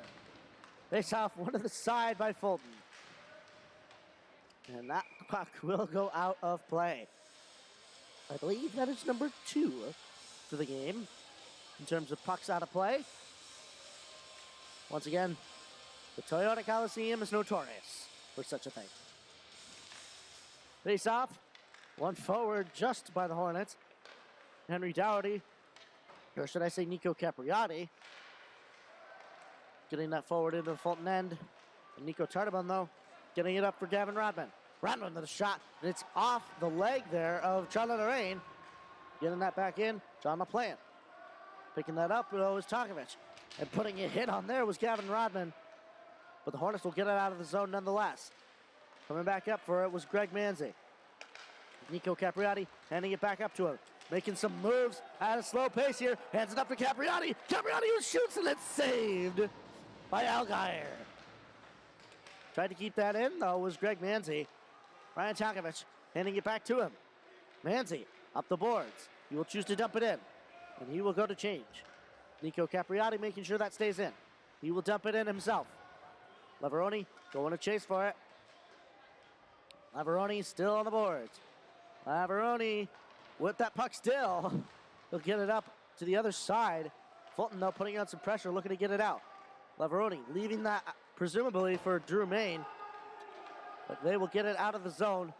Face off one to the side by Fulton. And that puck will go out of play. I believe that is number 2 for the game in terms of pucks out of play. Once again, the Toyota Coliseum is notorious for such a thing. Face off, one forward just by the Hornets. Henry Dougherty, or should I say Nico Capriati, getting that forward into the Fulton end. And Nico Tartaban, though, getting it up for Gavin Rodman. Rodman with a shot, and it's off the leg there of Charlie Lorraine. Getting that back in, John LaPlante. Picking that up, it was Tokovich. And putting a hit on there was Gavin Rodman. But the Hornets will get it out of the zone nonetheless. Coming back up for it was Greg Manzi. Nico Capriati handing it back up to him. Making some moves at a slow pace here. Hands it up to Capriati. Capriati who shoots, and it's saved by Algier. Tried to keep that in, though, was Greg Manzi. Ryan Tokovich handing it back to him. Manzi up the boards. He will choose to dump it in, and he will go to change. Nico Capriati making sure that stays in. He will dump it in himself. Lavaroni going to chase for it. Lavaroni still on the boards. Lavaroni with that puck still. He'll get it up to the other side. Fulton, though, putting on some pressure, looking to get it out. Lavaroni leaving that presumably for Drew Main. But they will get it out of the zone.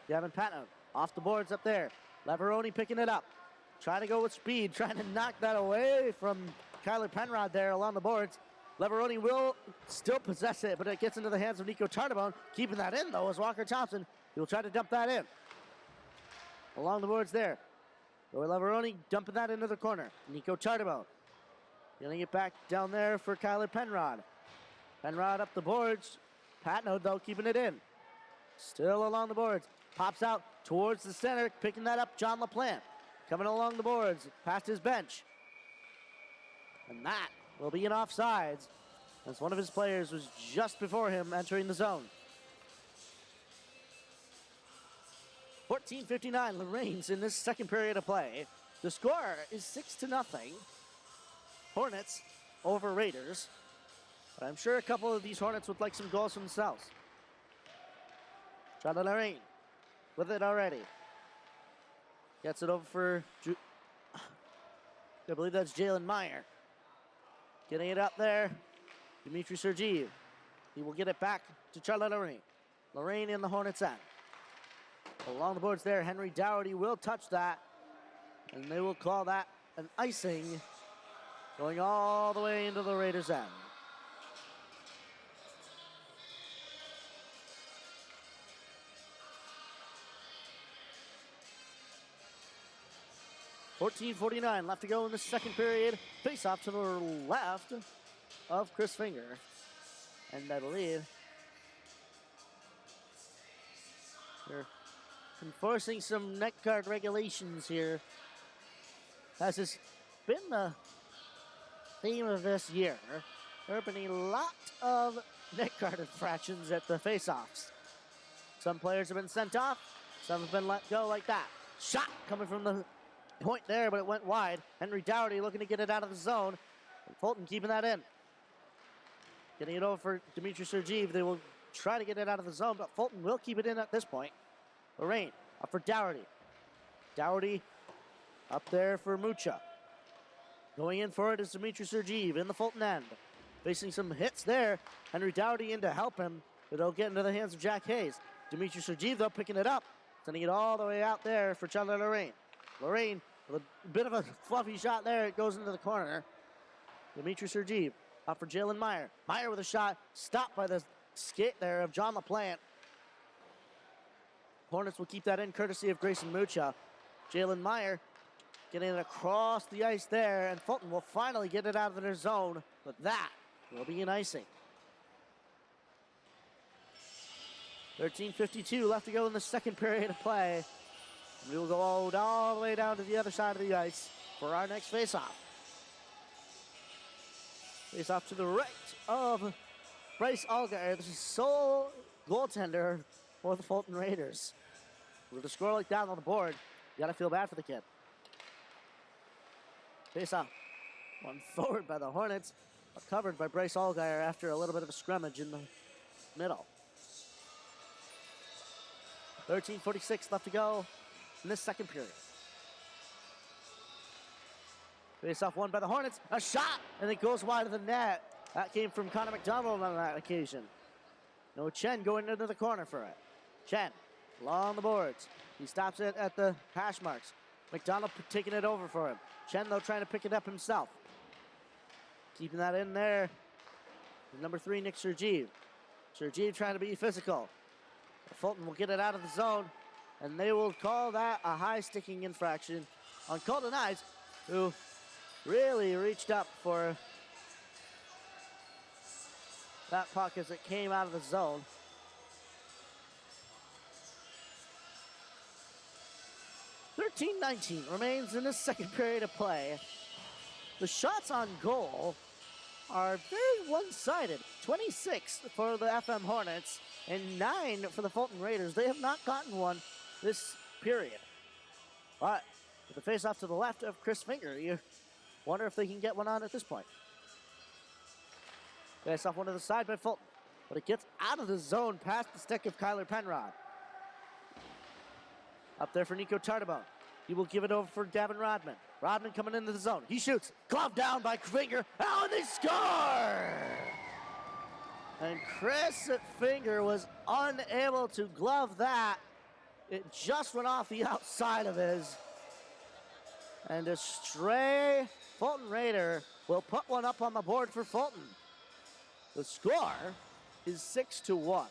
Gavin Patton off the boards up there. Lavaroni picking it up. Trying to go with speed. Trying to knock that away from Kyler Penrod there along the boards. Lavaroni will still possess it, but it gets into the hands of Nico Tartaban. Keeping that in, though, is Walker Thompson. He will try to dump that in. Along the boards there. Roy Lavaroni dumping that into the corner. Nico Tartaban getting it back down there for Kyler Penrod. Penrod up the boards. Patno, though, keeping it in. Still along the boards. Pops out towards the center. Picking that up, John LaPlante. Coming along the boards, past his bench. And that will be an offsides, as one of his players was just before him entering the zone. 14:59 Lorraine's in this second period of play. The score is 6-0. Hornets over Raiders. But I'm sure a couple of these Hornets would like some goals for themselves. Charlie Lorraine with it already. Gets it over for I believe that's Jalen Meyer. Getting it up there, Dimitri Sergeev. He will get it back to Charlie Lorraine. Lorraine in the Hornets end. Along the boards there, Henry Dougherty will touch that, and they will call that an icing, going all the way into the Raiders' end. .14:49 left to go in the second period. Face off to the left of Chris Finger. And I believe they're enforcing some net guard regulations here, as has been the theme of this year. There have been a lot of net guard infractions at the face-offs. Some players have been sent off, some have been let go like that. Shot coming from the point there, but it went wide. Henry Dougherty looking to get it out of the zone. And Fulton keeping that in. Getting it over for Dimitri Sergeev. They will try to get it out of the zone, but Fulton will keep it in at this point. Lorraine up for Dougherty. Dougherty up there for Mucha. Going in for it is Dimitri Sergeev in the Fulton end. Facing some hits there. Henry Dougherty in to help him, but it'll get into the hands of Jack Hayes. Dimitri Sergeev, though, picking it up. Sending it all the way out there for Charlie Lorraine. Lorraine with a bit of a fluffy shot there. It goes into the corner. Dimitri Sergeev up for Jalen Meyer. Meyer with a shot. Stopped by the skate there of John LaPlante. Hornets will keep that in courtesy of Grayson Mucha. Jalen Meyer getting it across the ice there. And Fulton will finally get it out of their zone. But that will be an icing. 13:52 left to go in the second period of play. We will go all the way down to the other side of the ice for our next face-off. Face-off to the right of Bryce Algar. This is sole goaltender for the Fulton Raiders. With a score like that on the board, you gotta feel bad for the kid. Face off. One forward by the Hornets, covered by Bryce Allgaier after a little bit of a scrimmage in the middle. 13:46 left to go in this second period. Face off one by the Hornets, a shot, and it goes wide of the net. That came from Connor McDonald on that occasion. No Chen going into the corner for it. Chen, along the boards. He stops it at the hash marks. McDonald taking it over for him. Chen, though, trying to pick it up himself. Keeping that in there. Number 3, Nick Sergeev. Sergeev trying to be physical. Fulton will get it out of the zone, and they will call that a high sticking infraction on Colton Ives, who really reached up for that puck as it came out of the zone. (13:19) remains in the second period of play. The shots on goal are very one-sided. 26 for the FM Hornets and 9 for the Fulton Raiders. They have not gotten one this period. But with the face-off to the left of Chris Finger, you wonder if they can get one on at this point. Face-off one to the side by Fulton, but it gets out of the zone past the stick of Kyler Penrod. Up there for Nico Tardabone. He will give it over for Gavin Rodman. Rodman coming into the zone. He shoots. Glove down by Finger. Oh, and they score! And Chris Finger was unable to glove that. It just went off the outside of his. And a stray Fulton Raider will put one up on the board for Fulton. The score is 6-1.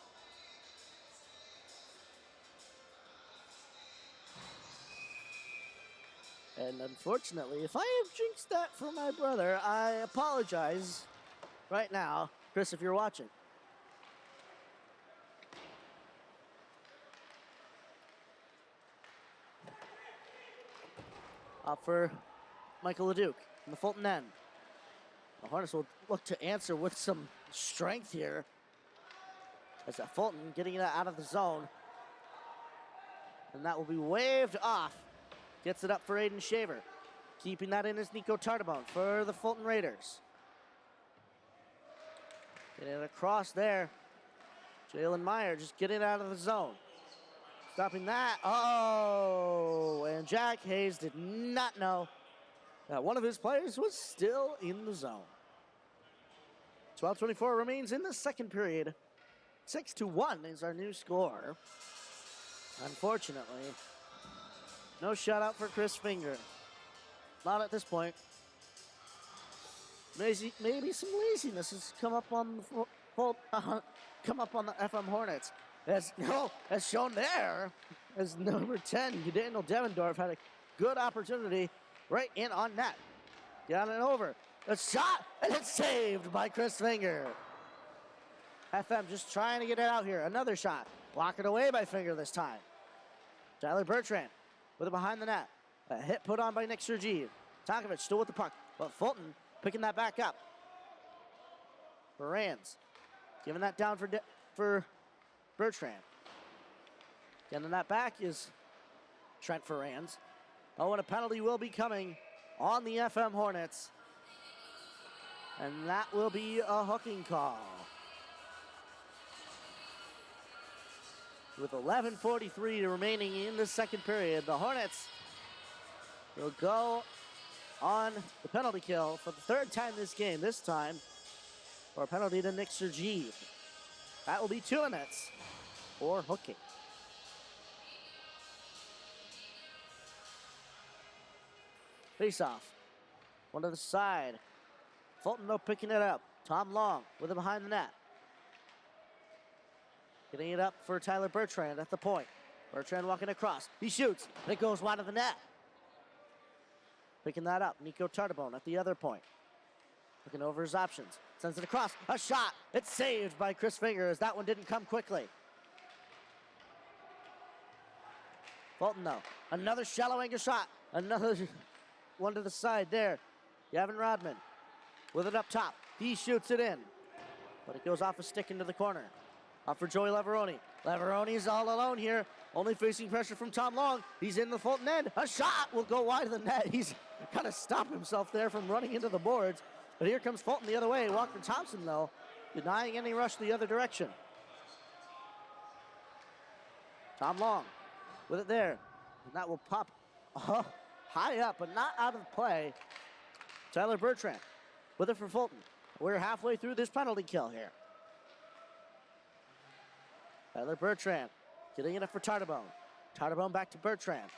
And unfortunately, if I have jinxed that for my brother, I apologize right now. Chris, if you're watching. Up for Michael LeDuc in the Fulton end. The Hornets will look to answer with some strength here. As that Fulton getting it out of the zone. And that will be waved off. Gets it up for Aiden Shaver. Keeping that in is Nico Tardabone for the Fulton Raiders. Getting it across there. Jalen Meyer just getting it out of the zone. Stopping that. Oh, and Jack Hayes did not know that one of his players was still in the zone. 12:24 remains in the second period. 6-1 is our new score. Unfortunately, no shutout for Chris Finger. Not at this point. Maybe some laziness has come up on the FM Hornets. As shown there, as number 10, Daniel Devendorf had a good opportunity right in on net. Down and over. A shot, and it's saved by Chris Finger. FM just trying to get it out here. Another shot. Blocked it away by Finger this time. Tyler Bertrand with it behind the net. A hit put on by Nick Sergeev. Tonkovic still with the puck, but Fulton picking that back up. Moran's giving that down for Bertrand. Getting that back is Trent Ferrands. Oh, and a penalty will be coming on the FM Hornets. And that will be a hooking call. With 11:43 remaining in the second period, the Hornets will go on the penalty kill for the third time this game. This time for a penalty to Nick Sergeev. That will be 2 minutes for hooking. Face off. One to the side. Fulton though picking it up. Tom Long with it behind the net. Getting it up for Tyler Bertrand at the point. Bertrand walking across. He shoots. And it goes wide of the net. Picking that up. Nico Tardabone at the other point. Looking over his options. Sends it across. A shot. It's saved by Chris Finger as that one didn't come quickly. Fulton though. Another shallow angle shot. Another one to the side there. Gavin Rodman with it up top. He shoots it in. But it goes off a stick into the corner. Up for Joey Lavaroni. Leveroni's all alone here, only facing pressure from Tom Long. He's in the Fulton end. A shot will go wide of the net. He's got to stop himself there from running into the boards. But here comes Fulton the other way. Walker Thompson, though, denying any rush the other direction. Tom Long with it there. And that will pop high up, but not out of play. Tyler Bertrand with it for Fulton. We're halfway through this penalty kill here. Tyler Bertrand getting it up for Tardebone. Tardebone back to Bertrand.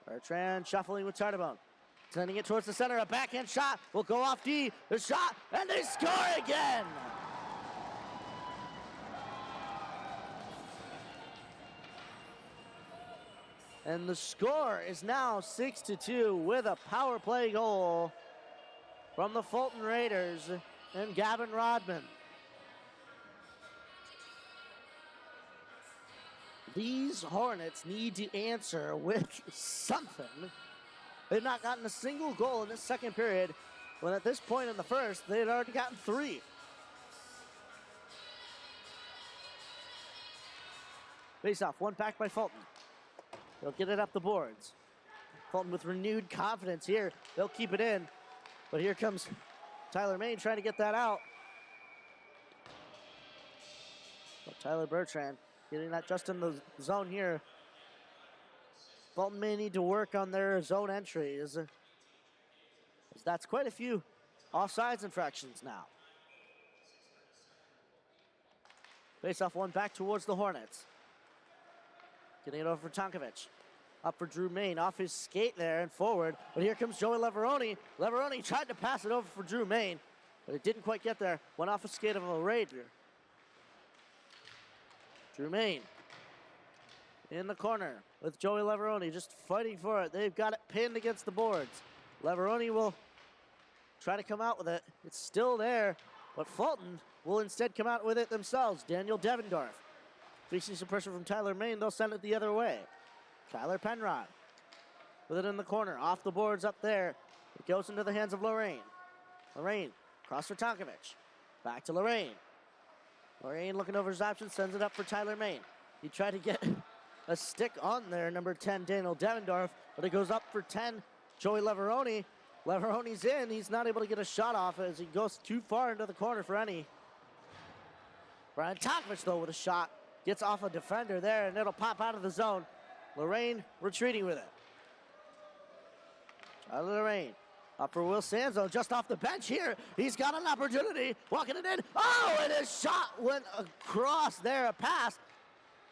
Bertrand shuffling with Tardebone. Sending it towards the center. A backhand shot will go off D. The shot, and they score again. And the score is now 6-2 with a power play goal from the Fulton Raiders and Gavin Rodman. These Hornets need to answer with something. They've not gotten a single goal in this second period, when at this point in the first, they had already gotten 3. Face off, one back by Fulton. They'll get it up the boards. Fulton with renewed confidence here. They'll keep it in. But here comes Tyler Main trying to get that out. But Tyler Bertrand getting that just in the zone here. Fulton may need to work on their zone entries, as that's quite a few offsides infractions now. Face off one back towards the Hornets. Getting it over for Tonkovic. Up for Drew Main, off his skate there and forward. But here comes Joey Leveroni. Leveroni tried to pass it over for Drew Main, but it didn't quite get there. Went off a skate of a Raider. Drew Main in the corner with Joey Leveroni just fighting for it. They've got it pinned against the boards. Leveroni will try to come out with it. It's still there, but Fulton will instead come out with it themselves. Daniel Devendorf facing some pressure from Tyler Main. They'll send it the other way. Tyler Penrod with it in the corner. Off the boards up there. It goes into the hands of Lorraine. Lorraine cross for Tonkovic. Back to Lorraine. Lorraine looking over his options, sends it up for Tyler Main. He tried to get a stick on there, number 10, Daniel Devendorf, but it goes up for 10, Joey Leveroni. Leveroni's in. He's not able to get a shot off as he goes too far into the corner for any. Brian Tonkovic, though, with a shot. Gets off a defender there, and it'll pop out of the zone. Lorraine retreating with it. Charlie Lorraine. Up for Will Sanzo, just off the bench here. He's got an opportunity. Walking it in. Oh, and his shot went across there. A pass.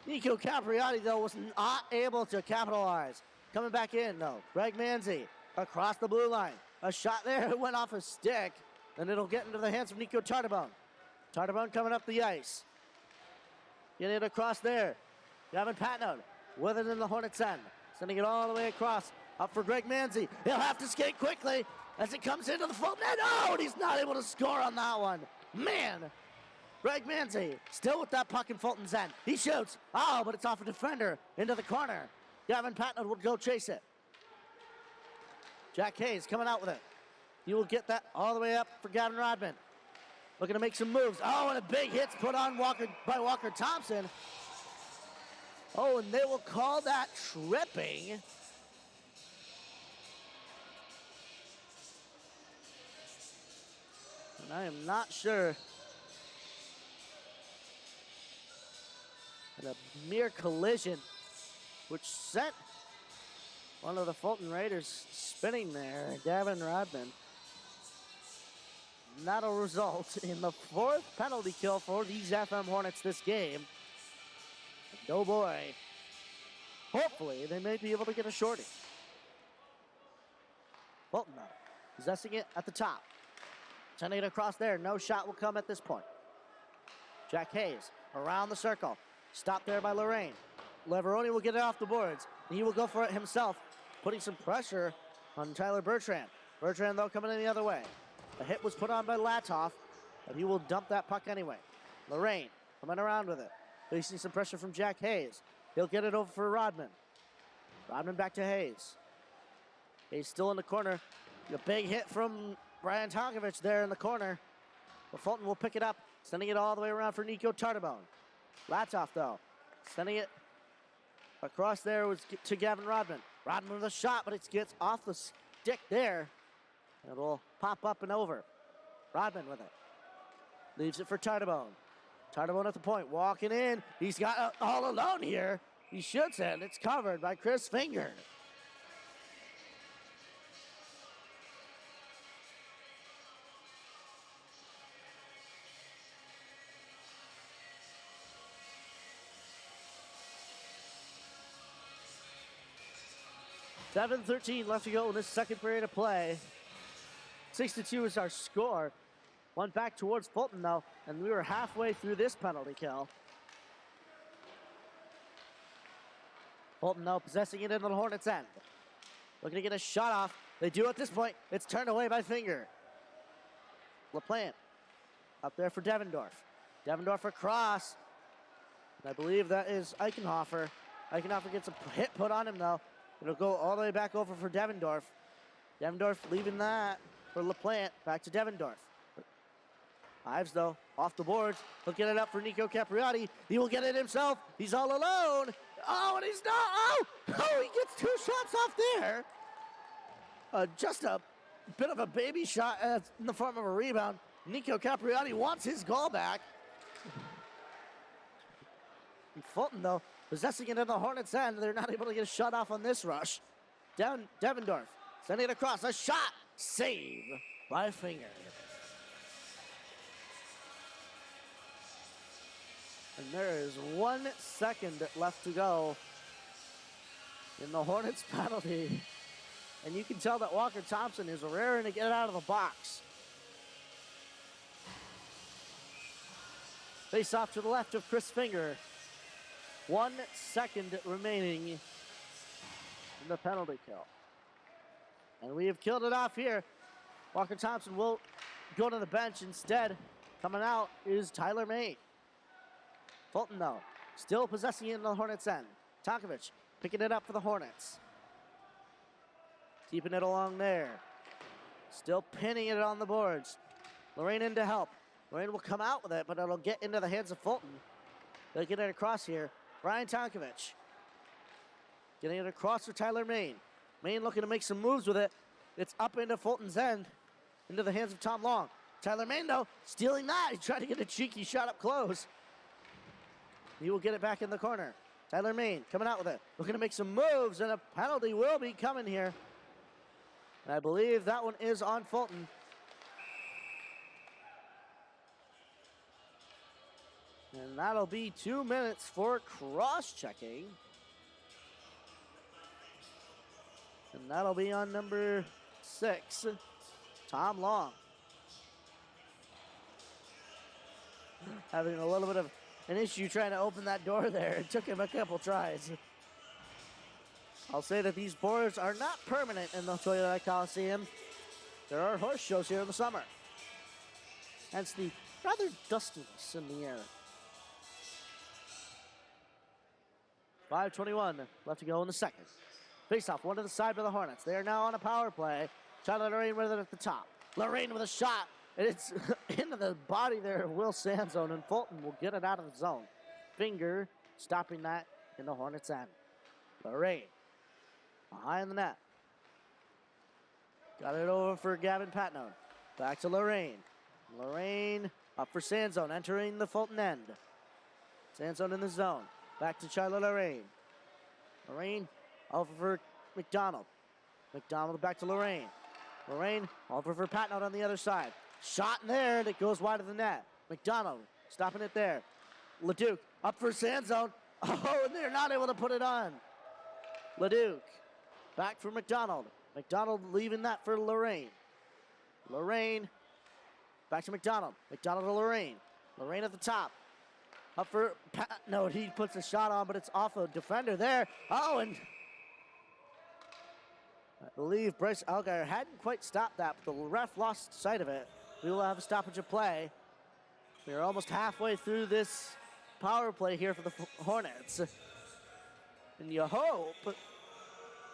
Nico Capriati, though, was not able to capitalize. Coming back in, though. Greg Manzi across the blue line. A shot there. It went off a stick, and it'll get into the hands of Nico Tardebone. Tardebone coming up the ice. Getting it across there. Gavin Patnode with it in the Hornets' end. Sending it all the way across. Up for Greg Manzi. He'll have to skate quickly as it comes into the full net. Oh, and he's not able to score on that one. Man, Greg Manzi still with that puck in Fulton's end. He shoots. Oh, but it's off a defender into the corner. Gavin Patnode will go chase it. Jack Hayes coming out with it. He will get that all the way up for Gavin Rodman. Looking to make some moves. Oh, and a big hit's put on by Walker Thompson. Oh, and they will call that tripping. And I am not sure. And a mere collision, which sent one of the Fulton Raiders spinning there, Gavin Rodman. And that'll result in the 4th penalty kill for these FM Hornets this game. And oh boy, hopefully they may be able to get a shorty. Fulton, though, possessing it at the top. Sending it across there. No shot will come at this point. Jack Hayes around the circle. Stopped there by Lorraine. Leveroni will get it off the boards. And he will go for it himself, putting some pressure on Tyler Bertrand. Bertrand, though, coming in the other way. A hit was put on by Latoff, but he will dump that puck anyway. Lorraine coming around with it. Facing some pressure from Jack Hayes. He'll get it over for Rodman. Rodman back to Hayes. Hayes still in the corner. A big hit from Brian Tonkovic there in the corner. But Fulton will pick it up, sending it all the way around for Nico Tardebone. Latoff, though, Sending it across there was to Gavin Rodman. Rodman with a shot, but it gets off the stick there. It'll pop up and over. Rodman with it. Leaves it for Tardabone. Tardabone at the point, walking in. He's got all alone here. He shoots it, and it's covered by Chris Finger. $7:13 left to go in this second period of play. 6-2 is our score. One back towards Fulton, though, and we were halfway through this penalty kill. Fulton, though, possessing it into the Hornets' end. Looking to get a shot off. They do at this point. It's turned away by Finger. LaPlante up there for Devendorf. Devendorf across. And I believe that is Eichenhofer. Eichenhofer gets a hit put on him, though. It'll go all the way back over for Devendorf. Devendorf leaving that for LaPlante. Back to Devendorf. Ives, though, off the boards. He'll get it up for Nico Capriotti. He will get it himself. He's all alone. Oh, and he's not. Oh, he gets two shots off there. Just a bit of a baby shot in the form of a rebound. Nico Capriotti wants his goal back. And Fulton, though, possessing it in the Hornets' end. They're not able to get a shot off on this rush. Down Devendorf, sending it across. A shot. Save by Finger. And there is 1 second left to go in the Hornets penalty. And you can tell that Walker Thompson is raring to get out of the box. Face off to the left of Chris Finger. 1 second remaining in the penalty kill. And we have killed it off here. Walker Thompson will go to the bench instead. Coming out is Tyler May. Fulton, though, still possessing it in the Hornets' end. Tonkovic picking it up for the Hornets. Keeping it along there. Still pinning it on the boards. Lorraine in to help. Lorraine will come out with it, but it'll get into the hands of Fulton. They'll get it across here. Brian Tonkovic getting it across for Tyler Main. Main looking to make some moves with it. It's up into Fulton's end, into the hands of Tom Long. Tyler Main, though, stealing that. He's trying to get a cheeky shot up close. He will get it back in the corner. Tyler Main coming out with it. Looking to make some moves, and a penalty will be coming here. And I believe that one is on Fulton. And that'll be 2 minutes for cross-checking. And that'll be on number 6, Tom Long. Having a little bit of an issue trying to open that door there. It took him a couple tries. I'll say that these boards are not permanent in the Toyota Coliseum. There are horse shows here in the summer. Hence the rather dustiness in the air. 5:21 left to go in the second. Face-off, one to the side for the Hornets. They are now on a power play. Charlotte Lorraine with it at the top. Lorraine with a shot. And it's into the body there of Will Sanzone, and Fulton will get it out of the zone. Finger stopping that in the Hornets' end. Lorraine behind the net. Got it over for Gavin Patnone. Back to Lorraine. Lorraine up for Sanzone, entering the Fulton end. Sanzone in the zone. Back to Charlotte Lorraine. Lorraine over for McDonald. McDonald back to Lorraine. Lorraine over for Patnode on the other side. Shot in there, and it goes wide of the net. McDonald stopping it there. LeDuc up for Sanzone. Oh, and they're not able to put it on. LeDuc back for McDonald. McDonald leaving that for Lorraine. Lorraine back to McDonald. McDonald to Lorraine. Lorraine at the top. Up for no, he puts a shot on, but it's off a defender there. Oh, and I believe Bryce Algar hadn't quite stopped that, but the ref lost sight of it. We will have a stoppage of play. We are almost halfway through this power play here for the Hornets. And you hope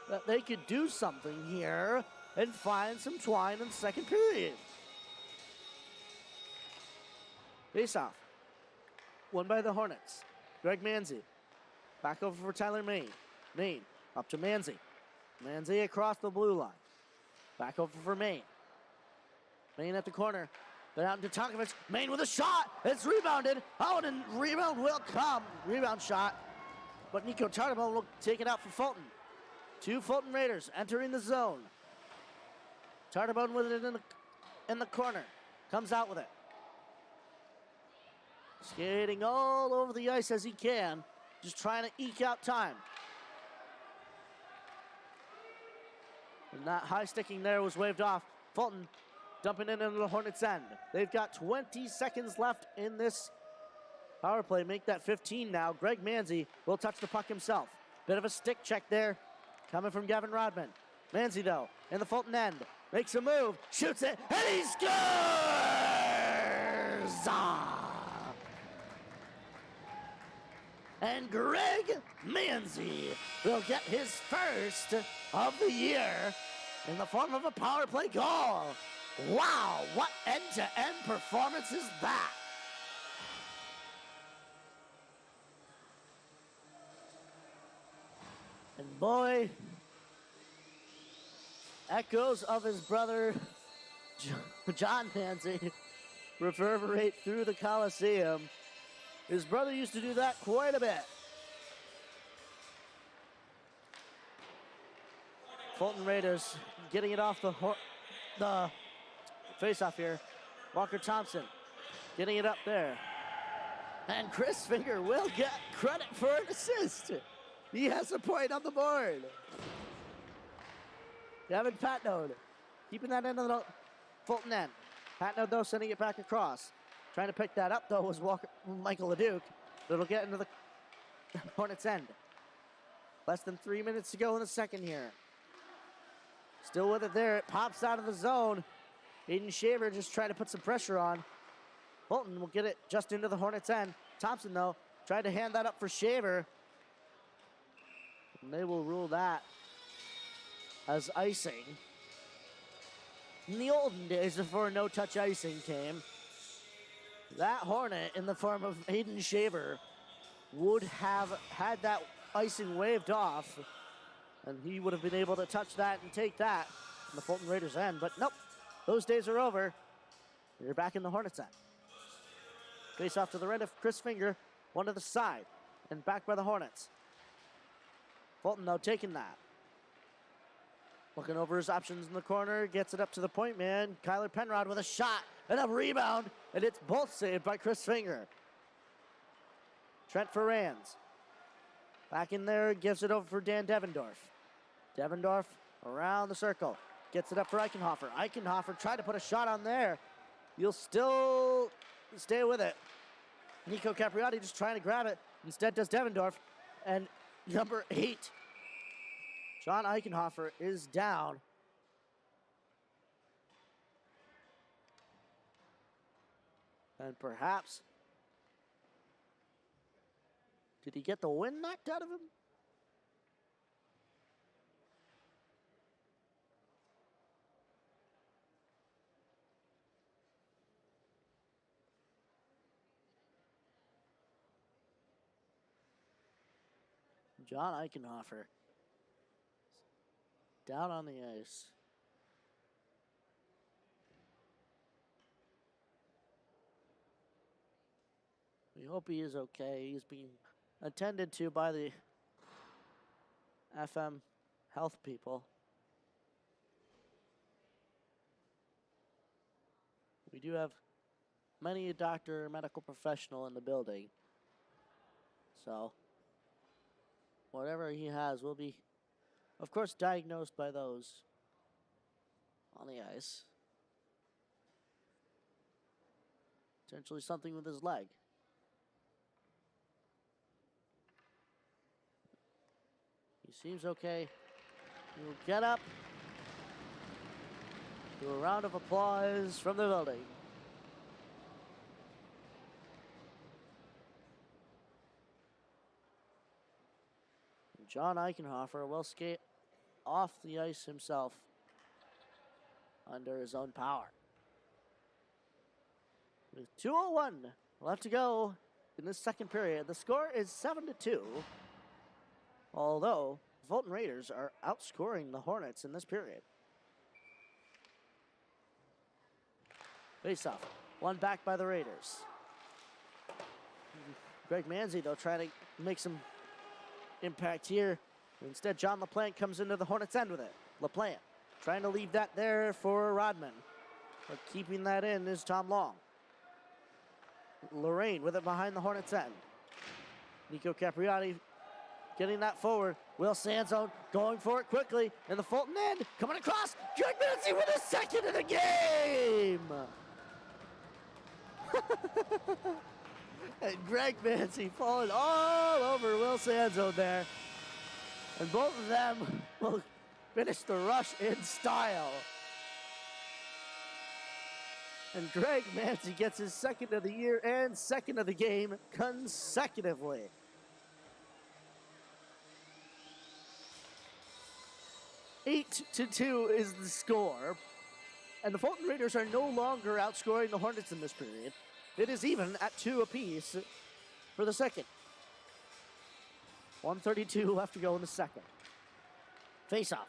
that they could do something here and find some twine in the second period. Face off. Won by the Hornets. Greg Manzi Back over for Tyler Main. Main up to Manzi. Manzi across the blue line. Back over for Main. Main at the corner. Then out to Tonkovich. Main with a shot. It's rebounded. Oh, and rebound will come. Rebound shot. But Nico Tartabo will take it out for Fulton. 2 Fulton Raiders entering the zone. Tartabo with it in the corner. Comes out with it. Skating all over the ice as he can. Just trying to eke out time. And that high sticking there was waved off. Fulton dumping it into the Hornets' end. They've got 20 seconds left in this power play. Make that 15 now. Greg Manzi will touch the puck himself. Bit of a stick check there coming from Gavin Rodman. Manzi, though, in the Fulton end. Makes a move, shoots it, and he scores! And Greg Manzi will get his first of the year in the form of a power play goal. Wow, what end-to-end performance is that? And boy, echoes of his brother, John Manzi, reverberate through the Coliseum. His brother used to do that quite a bit. Fulton Raiders getting it off the face-off here. Walker Thompson getting it up there. And Chris Finger will get credit for an assist. He has a point on the board. Gavin Patnode keeping that into the Fulton end. Patnode, though, sending it back across. Trying to pick that up, though, was Michael LeDuc. It'll get into the Hornets' end. Less than 3 minutes to go in the second here. Still with it there. It pops out of the zone. Aiden Shaver just trying to put some pressure on. Fulton will get it just into the Hornets' end. Thompson, though, tried to hand that up for Shaver. And they will rule that as icing. In the olden days, before no-touch icing came, that Hornet, in the form of Aiden Shaver, would have had that icing waved off, and he would have been able to touch that and take that in the Fulton Raiders' end. But nope, those days are over. You're back in the Hornets' end. Face off to the right of Chris Finger, one to the side, and back by the Hornets. Fulton, though, taking that. Looking over his options in the corner, gets it up to the point man. Kyler Penrod with a shot and a rebound, and it's both saved by Chris Finger. Trent Ferrands back in there, gives it over for Dan Devendorf. Devendorf around the circle, gets it up for Eichenhofer. Eichenhofer tried to put a shot on there. You'll still stay with it. Nico Capriotti just trying to grab it. Instead does Devendorf, and number 8, John Eichenhofer, is down. And perhaps, did he get the wind knocked out of him? John Eichenhofer down on the ice. We hope he is okay. He's being attended to by the FM health people. We do have many a doctor or medical professional in the building. So whatever he has will be, of course, diagnosed by those on the ice. Potentially something with his leg. He seems okay. He will get up. Do a round of applause from the building. John Eichenhofer will skate off the ice himself under his own power. With 2:01 left to go in this second period, the score is 7-2 Although, Fulton Raiders are outscoring the Hornets in this period. Face-off. One back by the Raiders. Greg Manzi, though, trying to make some impact here. Instead, John LaPlante comes into the Hornets' end with it. LaPlante trying to leave that there for Rodman. But keeping that in is Tom Long. Lorraine with it behind the Hornets' end. Nico Capriati getting that forward. Will Sanzone going for it quickly. In the Fulton end, coming across. Greg Manzi with a second of the game! And Greg Manzi falling all over Will Sanzone there. And both of them will finish the rush in style. And Greg Manzi gets his second of the year and second of the game consecutively. Eight to 2 is the score. And the Fulton Raiders are no longer outscoring the Hornets in this period. It is even at 2 apiece for the second. 1:32 left to go in the second. Face-off.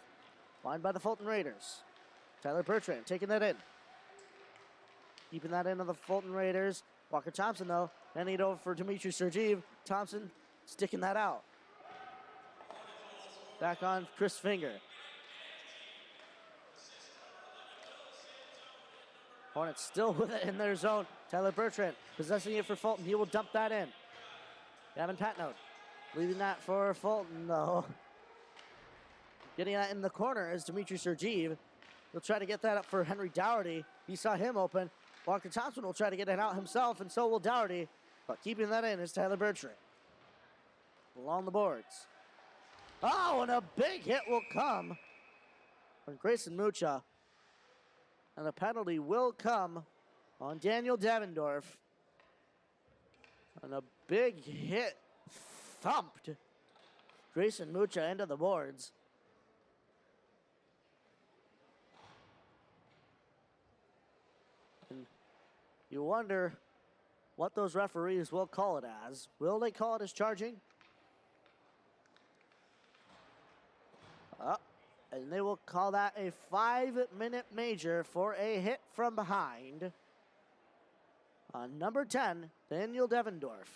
Lined by the Fulton Raiders. Tyler Bertrand taking that in. Keeping that in on the Fulton Raiders. Walker Thompson, though, handing it over for Dimitri Sergeev. Thompson sticking that out. Back on Chris Finger. Hornets still with it in their zone. Tyler Bertrand possessing it for Fulton. He will dump that in. Gavin Patnode leaving that for Fulton, though. Getting that in the corner is Dimitri Sergeev. He'll try to get that up for Henry Dougherty. He saw him open. Walker Thompson will try to get it out himself, and so will Dougherty. But keeping that in is Tyler Bertrand. Along the boards. Oh, and a big hit will come from Grayson Mucha. And a penalty will come on Daniel Devendorf. And a big hit thumped Grayson Mucha into the boards. And you wonder what those referees will call it as. Will they call it as charging? And they will call that a 5-minute major for a hit from behind on number 10, Daniel Devendorf.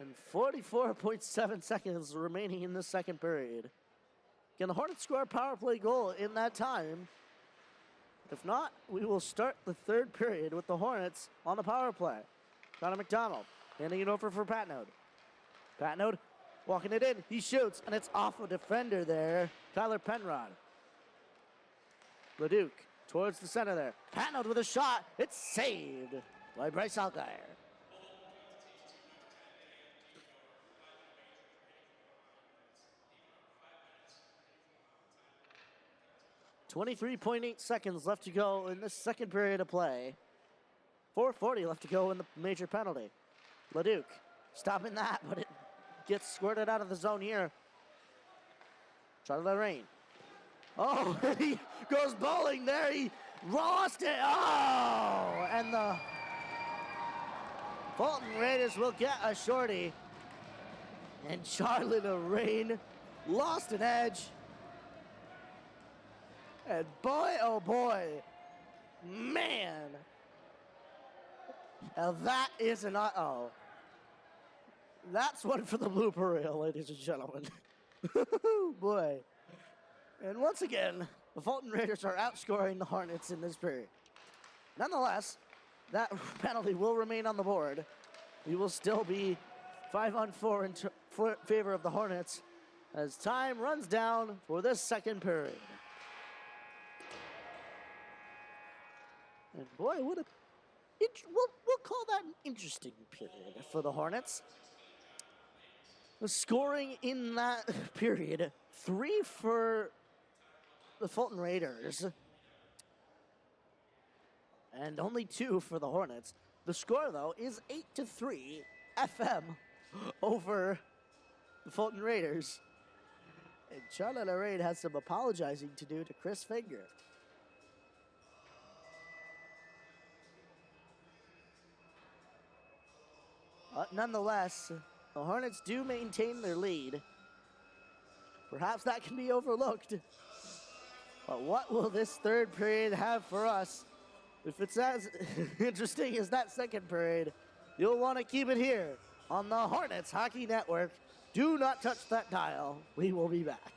And 44.7 seconds remaining in the second period. Can the Hornets score a power play goal in that time? If not, we will start the third period with the Hornets on the power play. Connor McDonald handing it over for Patnode. Patnode walking it in. He shoots, and it's off a defender there. Tyler Penrod. Leduc towards the center there. Patnode with a shot. It's saved by Bryce Algier. .8 seconds left to go in the second period of play. 4:40 left to go in the major penalty. Leduc stopping that, but it gets squirted out of the zone here. Charlie Lorraine. Oh, he goes bowling there. He lost it. Oh, and the Fulton Raiders will get a shorty. And Charlie Lorraine lost an edge. And boy, oh boy, man. Now that is an uh-oh. That's one for the blooper reel, ladies and gentlemen. Boy. And once again, the Fulton Raiders are outscoring the Hornets in this period. Nonetheless, that penalty will remain on the board. We will still be 5-on-4 in favor of the Hornets as time runs down for this second period. And boy, what a... We'll call that an interesting period for the Hornets. The scoring in that period, 3 for the Fulton Raiders, and only 2 for the Hornets. The score, though, is 8-3 FM over the Fulton Raiders. And Charlie Lorraine has some apologizing to do to Chris Finger. But nonetheless, the Hornets do maintain their lead. Perhaps that can be overlooked. But what will this third period have for us? If it's as interesting as that second period, you'll want to keep it here on the Hornets Hockey Network. Do not touch that dial. We will be back.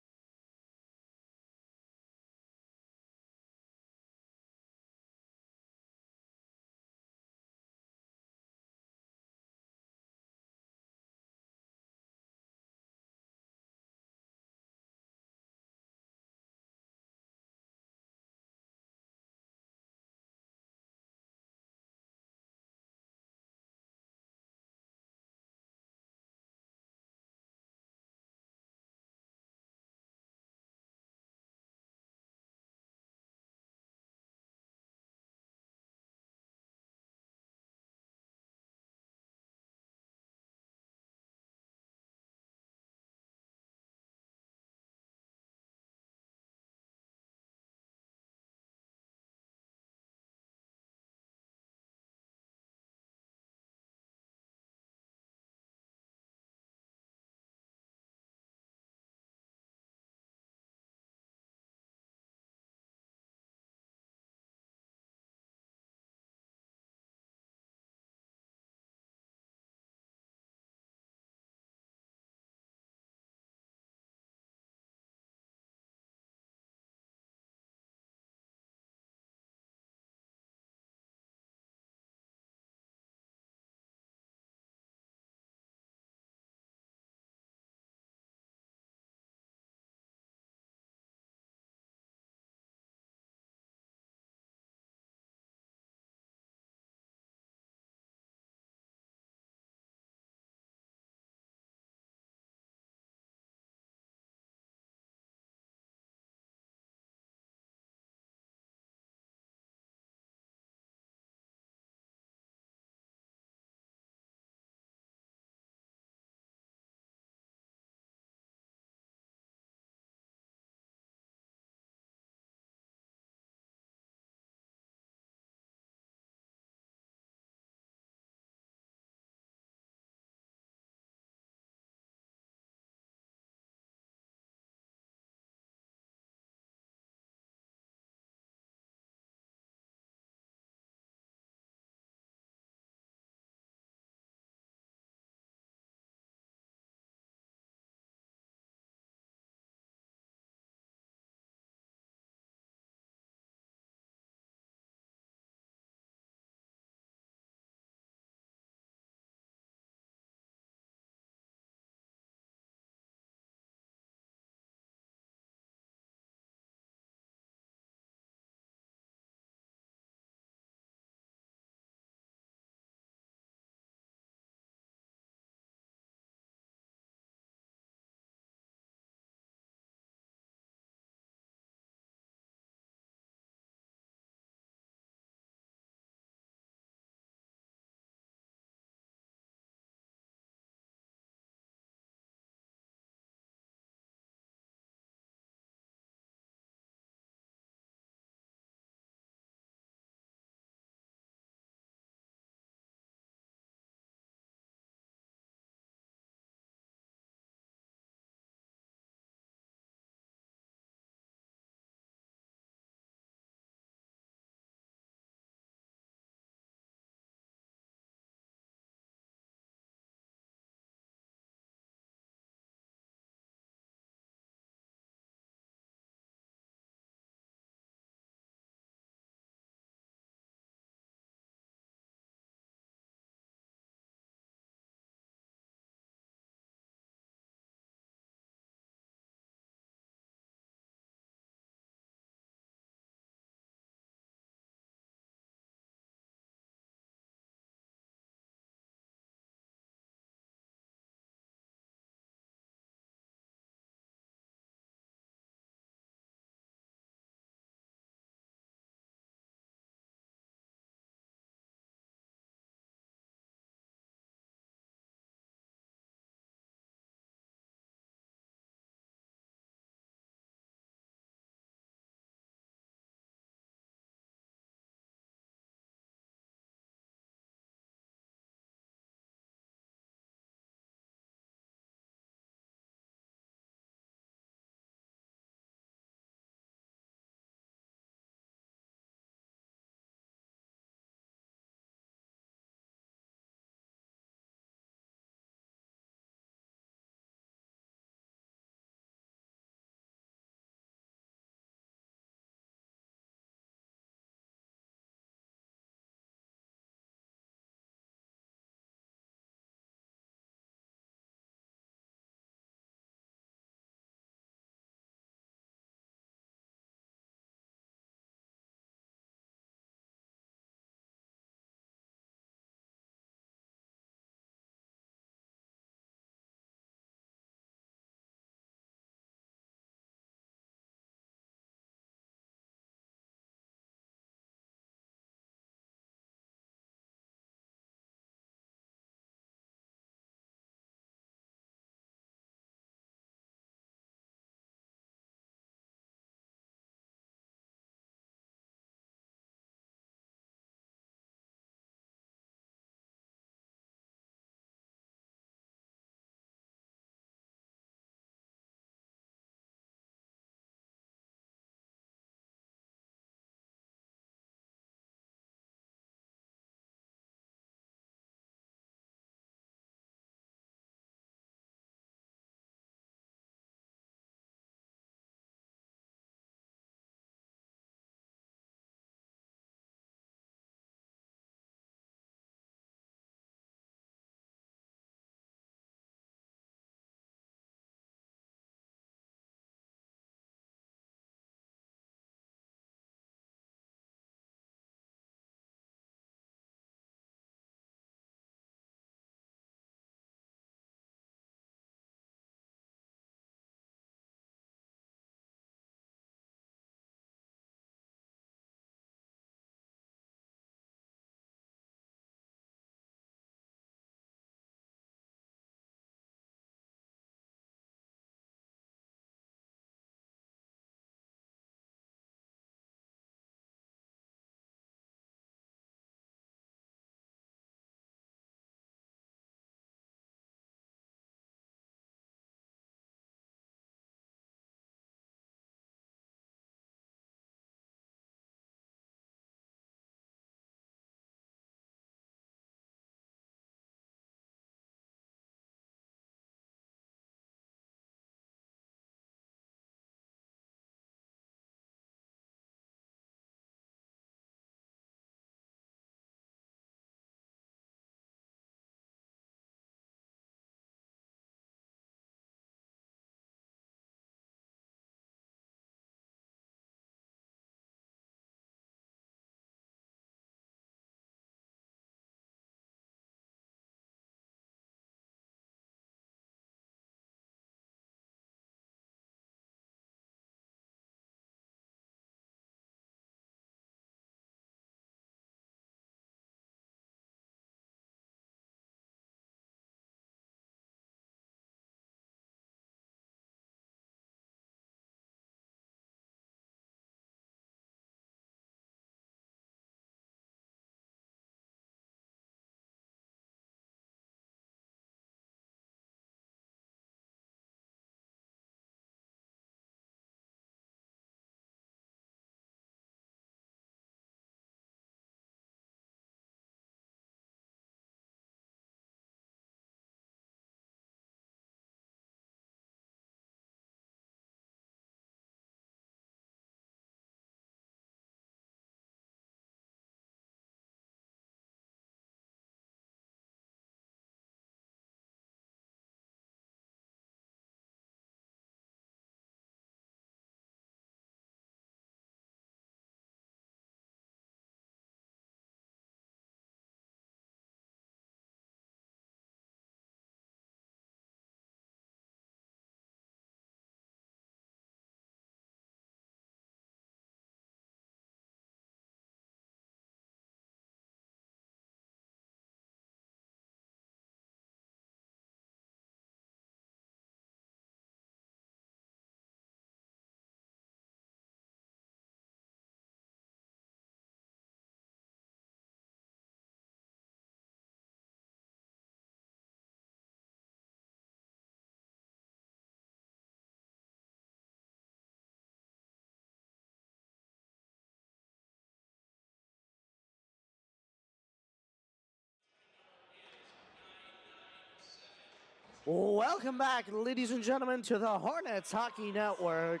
Welcome back, ladies and gentlemen, to the Hornets Hockey Network.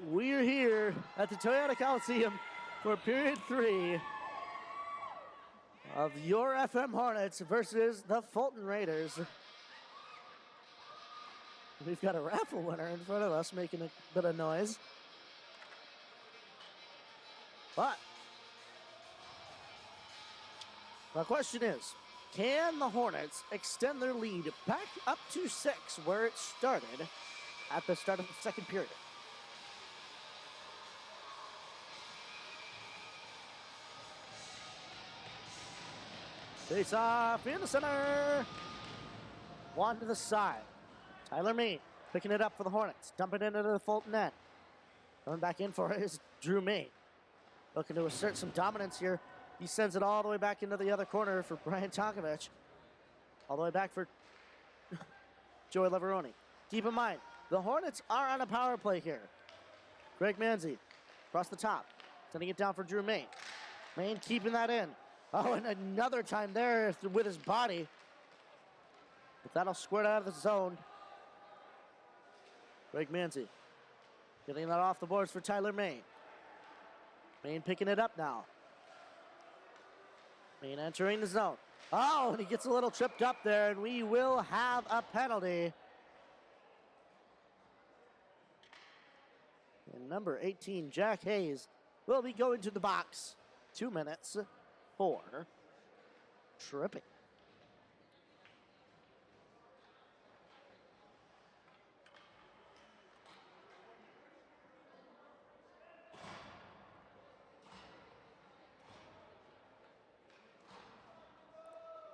We're here at the Toyota Coliseum for period 3 of your FM Hornets versus the Fulton Raiders. We've got a raffle winner in front of us making a bit of noise. But the question is, can the Hornets extend their lead back up to 6 where it started at the start of the second period? Face off in the center. One to the side. Fu-Mei picking it up for the Hornets. Dumping it into the Fulton end. Coming back in for his Fu-Mei. Looking to assert some dominance here. He sends it all the way back into the other corner for Brian Tonkovich. All the way back for Joey Leveroni. Keep in mind, the Hornets are on a power play here. Greg Manzi across the top. Sending it down for Fu-Mei. Maine keeping that in. Oh, and another time there with his body. But that'll squirt out of the zone. Greg Manzi getting that off the boards for Fu-Mei. Maine picking it up now. Maine entering the zone. Oh, and he gets a little tripped up there, and we will have a penalty. And number 18, Jack Hayes, will be going to the box. 2 minutes for tripping.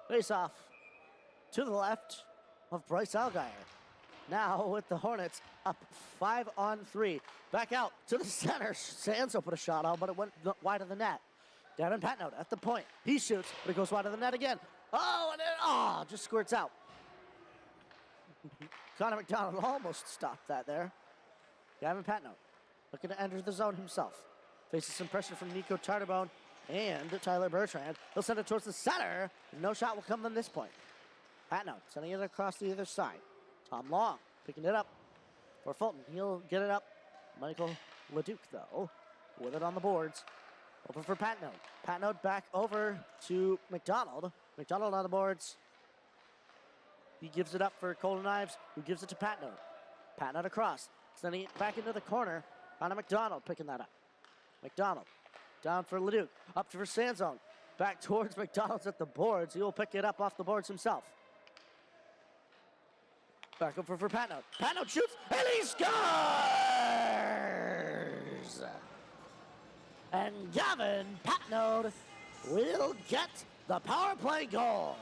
Face off to the left of Bryce Allgaier. Now with the Hornets up 5-on-3. Back out to the center. Sanso put a shot on, but it went wide of the net. Gavin Patnoe at the point. He shoots, but it goes wide of the net again. Oh, and it just squirts out. Connor McDonald almost stopped that there. Gavin Patnoe looking to enter the zone himself. Faces some pressure from Nico Tartabone and Tyler Bertrand. He'll send it towards the center. No shot will come from this point. Patnoe sending it across the other side. Tom Long picking it up for Fulton. He'll get it up. Michael Leduc, though, with it on the boards. Open for Patnoe. Patnoe back over to McDonald. McDonald on the boards. He gives it up for Colton Ives, who gives it to Patnoe. Patnoe across. Sending it back into the corner. Connor McDonald picking that up. McDonald down for Leduc. Up for Sanzone. Back towards McDonald's at the boards. He will pick it up off the boards himself. Back up for Patnoe. Patnoe shoots, and he scores! And Gavin Patnoe will get the power play goal.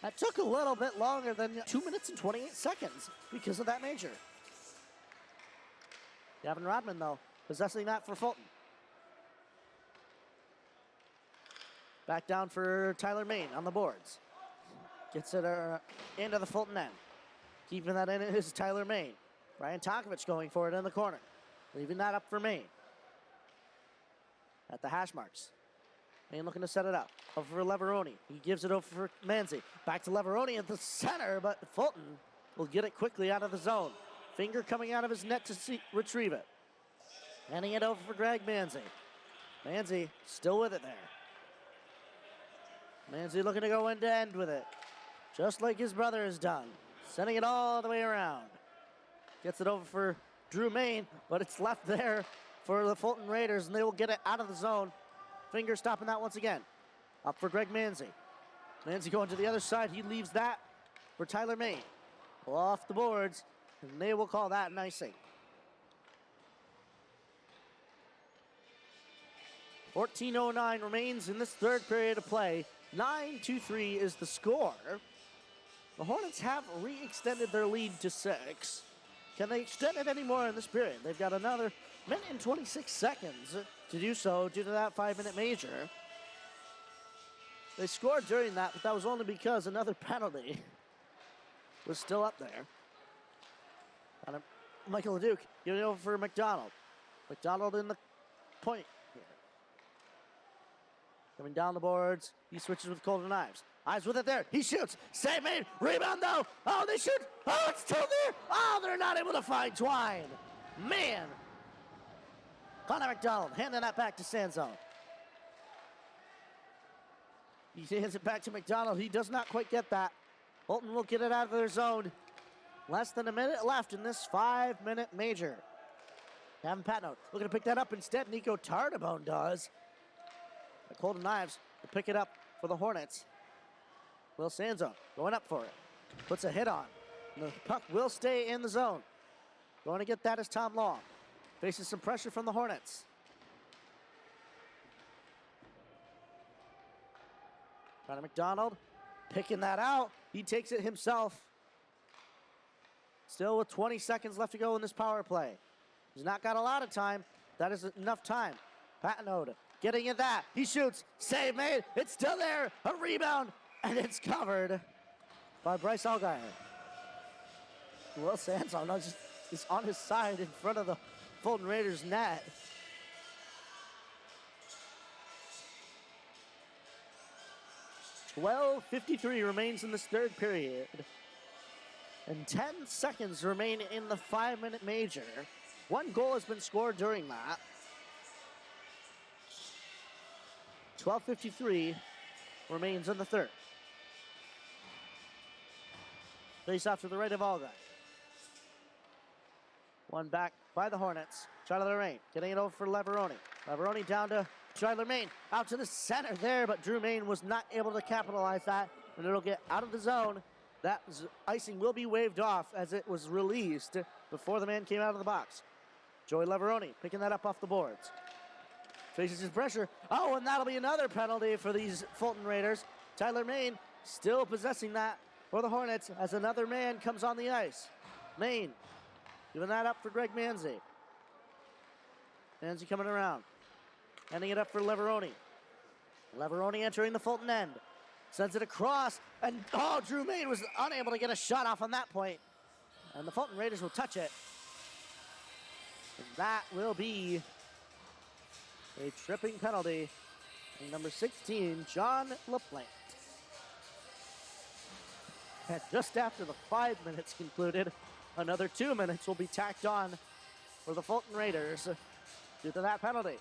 That took a little bit longer than 2 minutes and 28 seconds because of that major. Gavin Rodman, though, possessing that for Fulton. Back down for Tyler Maine on the boards. Gets it into the Fulton end. Keeping that in is Tyler Maine. Brian Tonkovich going for it in the corner. Leaving that up for Maine. At the hash marks. Maine looking to set it up. Over for Leveroni. He gives it over for Manzi. Back to Leveroni at the center, but Fulton will get it quickly out of the zone. Finger coming out of his net to retrieve it. Handing it over for Greg Manzi. Manzi still with it there. Manzi looking to go end to end with it. Just like his brother has done. Sending it all the way around. Gets it over for Fu-Mei, but it's left there for the Fulton Raiders, and they will get it out of the zone. Finger stopping that once again. Up for Greg Manzi. Manzi going to the other side. He leaves that for Tyler Maine. Off the boards, and they will call that an icing. 14:09 remains in this third period of play. 9-3 is the score. The Hornets have re-extended their lead to 6. Can they extend it any more in this period? They've got another minute and 26 seconds to do so due to that 5-minute major. They scored during that, but that was only because another penalty was still up there. And Michael Leduc giving it over for McDonald. McDonald in the point here. Coming down the boards, he switches with Golden Ives. Ives with it there, he shoots, save made, rebound though, oh they shoot, oh it's still there, oh they're not able to find Twine. Man. Connor McDonald handing that back to Sanzone. He hands it back to McDonald, he does not quite get that. Fulton will get it out of their zone. Less than a minute left in this 5-minute major. Gavin Patnote looking to pick that up instead. Nico Tardabone does. But Golden Knives to pick it up for the Hornets. Will Sanzone going up for it. Puts a hit on. And the puck will stay in the zone. Going to get that is Tom Long. Faces some pressure from the Hornets. Connor McDonald picking that out. He takes it himself. Still with 20 seconds left to go in this power play. He's not got a lot of time. That is enough time. Patnote getting at that. He shoots. Save made. It's still there. A rebound. And it's covered by Bryce Allgaier. Will Sanzone is on his side in front of the Fulton Raiders net. .12:53 remains in this third period. And 10 seconds remain in the 5-minute major. One goal has been scored during that. 12:53 remains in the third. Face off to the right of Allgaier. One back by the Hornets. Charlie Lorraine getting it over for Leveroni. Leveroni down to Charlie Main. Out to the center there, but Drew Main was not able to capitalize that. And it'll get out of the zone. That icing will be waved off as it was released before the man came out of the box. Joey Leveroni picking that up off the boards. Faces his pressure. Oh, and that'll be another penalty for these Fulton Raiders. Tyler Main still possessing that for the Hornets as another man comes on the ice. Main giving that up for Greg Manzi. Manzi coming around. Handing it up for Leveroni. Leveroni entering the Fulton end. Sends it across, and oh, Drew Main was unable to get a shot off on that point. And the Fulton Raiders will touch it. And that will be a tripping penalty. And number 16, John LaPlante. And just after the 5 minutes concluded, another 2 minutes will be tacked on for the Fulton Raiders due to that penalty.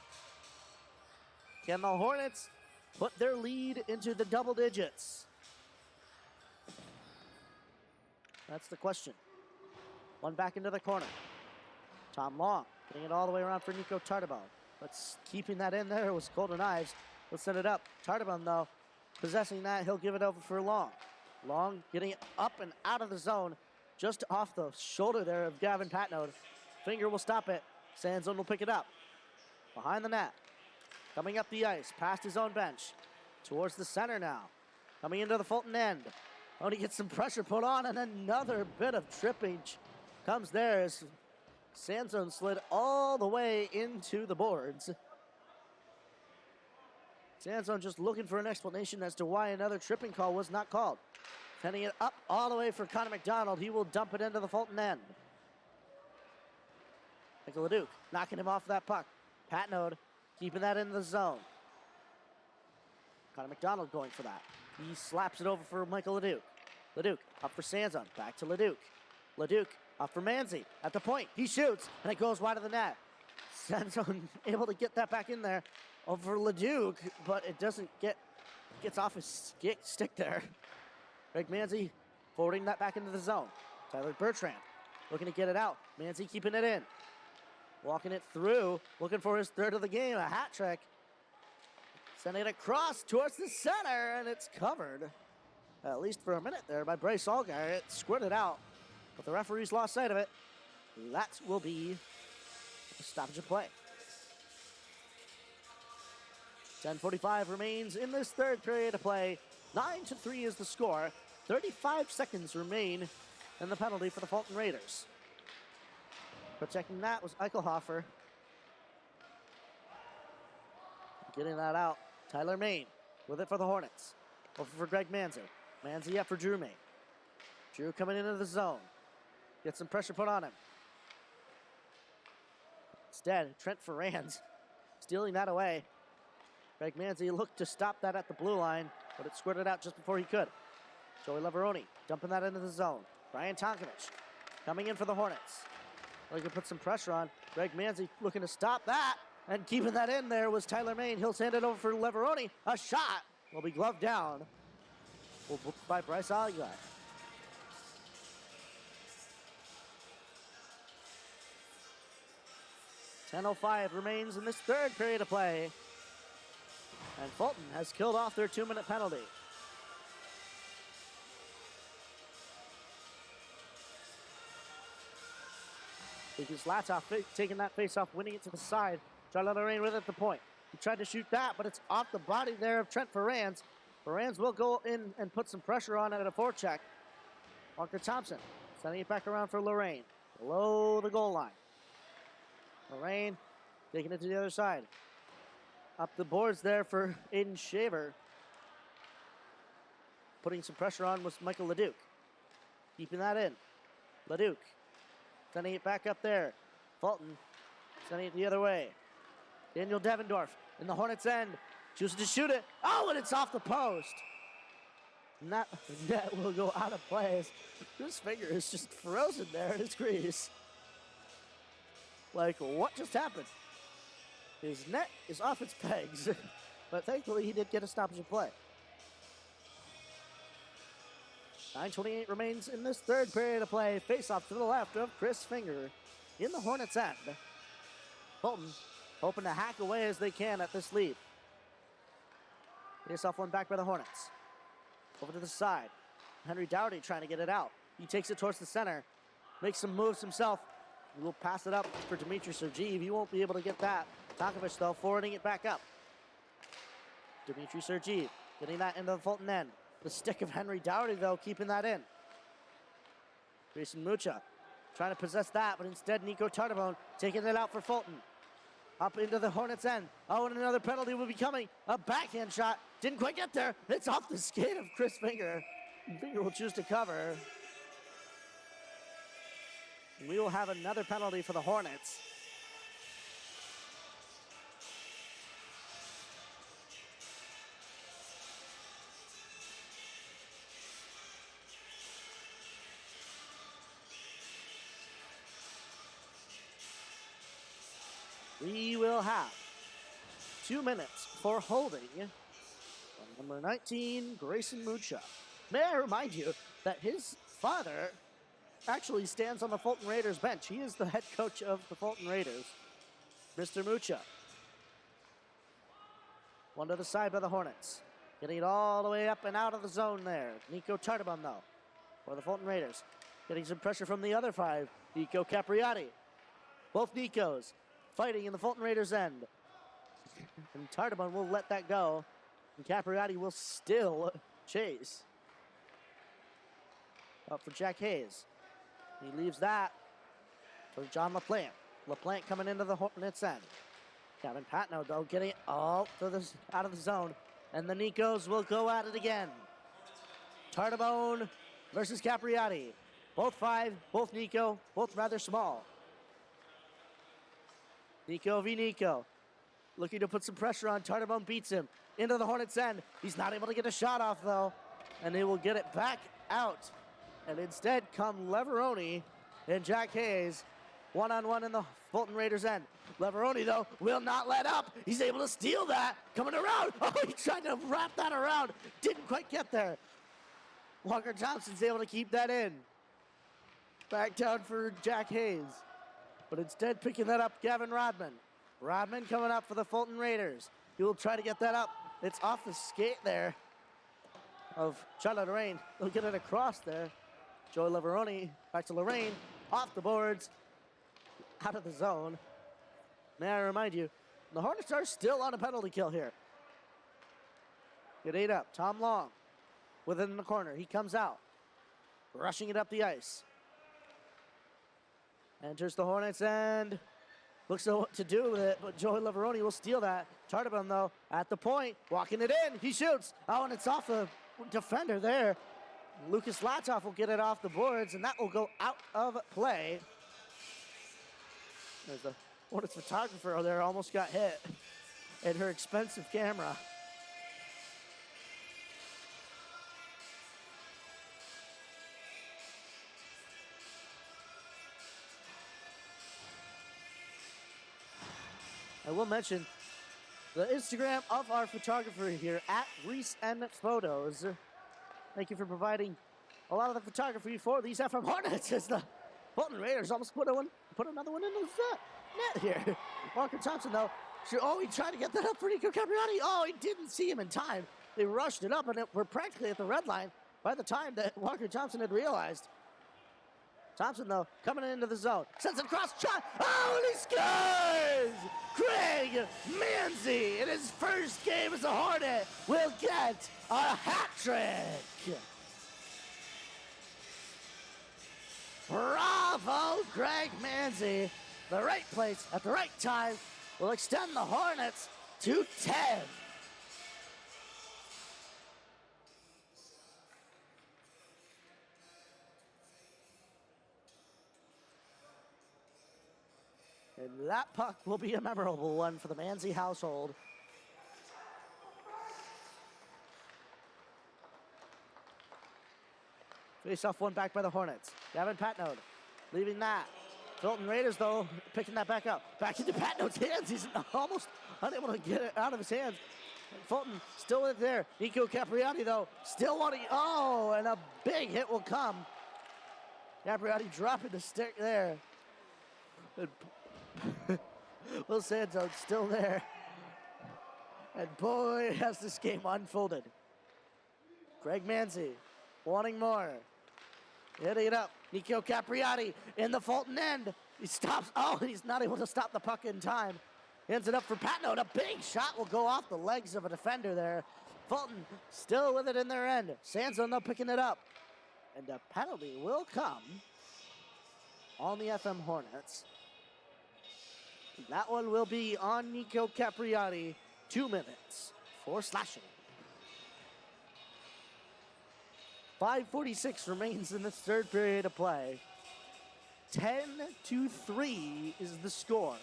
Can the Hornets put their lead into the double digits? That's the question. One back into the corner. Tom Long getting it all the way around for Nico Tardabone. But keeping that in there was Golden Ives. Let's send it up. Tardabone, though, possessing that, he'll give it over for Long. Long getting it up and out of the zone, just off the shoulder there of Gavin Patnote. Finger will stop it. Sanzone will pick it up. Behind the net. Coming up the ice, past his own bench. Towards the center now. Coming into the Fulton end. Oh, he gets some pressure put on, and another bit of trippage comes there as Sanzone slid all the way into the boards. Sanzone just looking for an explanation as to why another tripping call was not called. Sending it up all the way for Connor McDonald. He will dump it into the Fulton end. Michael LeDuc knocking him off that puck. Patnote keeping that in the zone. Connor McDonald going for that. He slaps it over for Michael LeDuc. LeDuc up for Sanzone. Back to LeDuc. LeDuc up for Manzi. At the point, he shoots, and it goes wide of the net. Sanzone able to get that back in there over LeDuc, but it doesn't gets off his stick there. Greg Manzi forwarding that back into the zone. Tyler Bertrand looking to get it out. Manzi keeping it in. Walking it through, looking for his third of the game, a hat trick. Sending it across towards the center, and it's covered, at least for a minute there, by Bryce Allgaier. It squirted out, but the referees lost sight of it. That will be a stoppage of play. 10:45 remains in this third period of play. 9-3 is the score. 35 seconds remain in the penalty for the Fulton Raiders. Protecting that was Eichelhofer. Getting that out. Tyler Main with it for the Hornets. Over for Greg Manzi. Manzi up for Drew Main. Drew coming into the zone. Gets some pressure put on him. Instead, Trent Ferrand stealing that away. Greg Manzi looked to stop that at the blue line, but it squirted out just before he could. Joey Leveroni dumping that into the zone. Brian Tonkovich coming in for the Hornets. Looking to put some pressure on. Greg Manzi looking to stop that, and keeping that in there was Tyler Main. He'll send it over for Leveroni. A shot will be gloved down by Bryce Aguilar. 10:05 remains in this third period of play. And Fulton has killed off their 2-minute penalty. Lucas Latoff taking that face off, winning it to the side. Charlotte Lorraine with it at the point. He tried to shoot that, but it's off the body there of Trent Ferrands. Ferrands will go in and put some pressure on it at a forecheck. Walker Thompson sending it back around for Lorraine. Below the goal line. Lorraine taking it to the other side. Up the boards there for Aiden Shaver. Putting some pressure on was Michael LeDuc. Keeping that in. LeDuc sending it back up there. Fulton sending it the other way. Daniel Devendorf in the Hornets' end. Chooses to shoot it. Oh, and it's off the post. And that net will go out of play. His finger is just frozen there in his crease. Like, what just happened? His net is off its pegs. But thankfully, he did get a stoppage of play. 9:28 remains in this third period of play. Face-off to the left of Chris Finger in the Hornets' end. Fulton hoping to hack away as they can at this lead. Face-off one back by the Hornets. Over to the side. Henry Dougherty trying to get it out. He takes it towards the center. Makes some moves himself. He will pass it up for Dimitri Sergeev. He won't be able to get that. Tonkovich, though, forwarding it back up. Dimitri Sergeev getting that into the Fulton end. The stick of Henry Dougherty, though, keeping that in. Grayson Mucha trying to possess that, but instead Nico Tardabone taking it out for Fulton. Up into the Hornets' end. Oh, and another penalty will be coming. A backhand shot. Didn't quite get there. It's off the skate of Chris Finger. Finger will choose to cover. We will have another penalty for the Hornets. We will have 2 minutes for holding from number 19, Grayson Mucha. May I remind you that his father actually stands on the Fulton Raiders bench. He is the head coach of the Fulton Raiders, Mr. Mucha. One to the side by the Hornets. Getting it all the way up and out of the zone there. Nico Tardabon, though, for the Fulton Raiders. Getting some pressure from the other five, Nico Capriati. Both Nicos fighting in the Fulton Raiders' end. And Tardabon will let that go. And Capriati will still chase. Up for Jack Hayes. He leaves that for John LaPlante. LaPlante coming into the Hornets' end. Kevin Patno, though, getting it all to the, out of the zone. And the Nicos will go at it again. Tardabone versus Capriati. Both five, both Nico, both rather small. Nico v. Nico. Looking to put some pressure on. Tardabone beats him into the Hornets' end. He's not able to get a shot off, though. And they will get it back out. And instead come Leveroni and Jack Hayes. One-on-one in the Fulton Raiders' end. Leveroni, though, will not let up. He's able to steal that. Coming around. Oh, he tried to wrap that around. Didn't quite get there. Walker Thompson's able to keep that in. Back down for Jack Hayes. But instead picking that up, Gavin Rodman. Rodman coming up for the Fulton Raiders. He will try to get that up. It's off the skate there of Charlotte Lorraine. He'll get it across there. Joey Leveroni back to Lorraine. Off the boards. Out of the zone. May I remind you, the Hornets are still on a penalty kill here. Get 8 up. Tom Long within the corner. He comes out. Rushing it up the ice. Enters the Hornets and looks to know what to do with it, but Joey Leveroni will steal that. Tardabon, though, at the point, walking it in. He shoots. Oh, and it's off the defender there. Lucas Latoff will get it off the boards, and that will go out of play. There's the Hornets photographer there, almost got hit. and her expensive camera. I will mention the Instagram of our photographer here at Reese and Photos. Thank you for providing a lot of the photography for these FM Hornets as the Fulton Raiders almost put another one in the net here. Walker Thompson, though, he tried to get that up for Nico Capriati. Oh, he didn't see him in time. They rushed it up, and we're practically at the red line by the time that Walker Thompson had realized. Thompson, though, coming into the zone. Sends it across, shot. Oh, and he scores! Craig Manzi, in his first game as a Hornet, will get a hat trick. Bravo, Craig Manzi. The right place at the right time will extend the Hornets to 10. And that puck will be a memorable one for the Manzi household. Face-off one back by the Hornets. Gavin Patnode leaving that. Fulton Raiders, though, picking that back up. Back into Patnode's hands. He's almost unable to get it out of his hands. Fulton still in there. Nico Capriati, though, still wanting. Oh, and a big hit will come. Capriati dropping the stick there. Will Santos still there. And boy, has this game unfolded. Craig Manzi wanting more. Hitting it up. Nico Capriati in the Fulton end. He stops. Oh, he's not able to stop the puck in time. Hands it up for Patnode. A big shot will go off the legs of a defender there. Fulton still with it in their end. Sanson, though, picking it up. And a penalty will come on the FM Hornets. That one will be on Nico Capriati. 2 minutes for slashing. 5:46 remains in this third period of play. 10-3 is the score.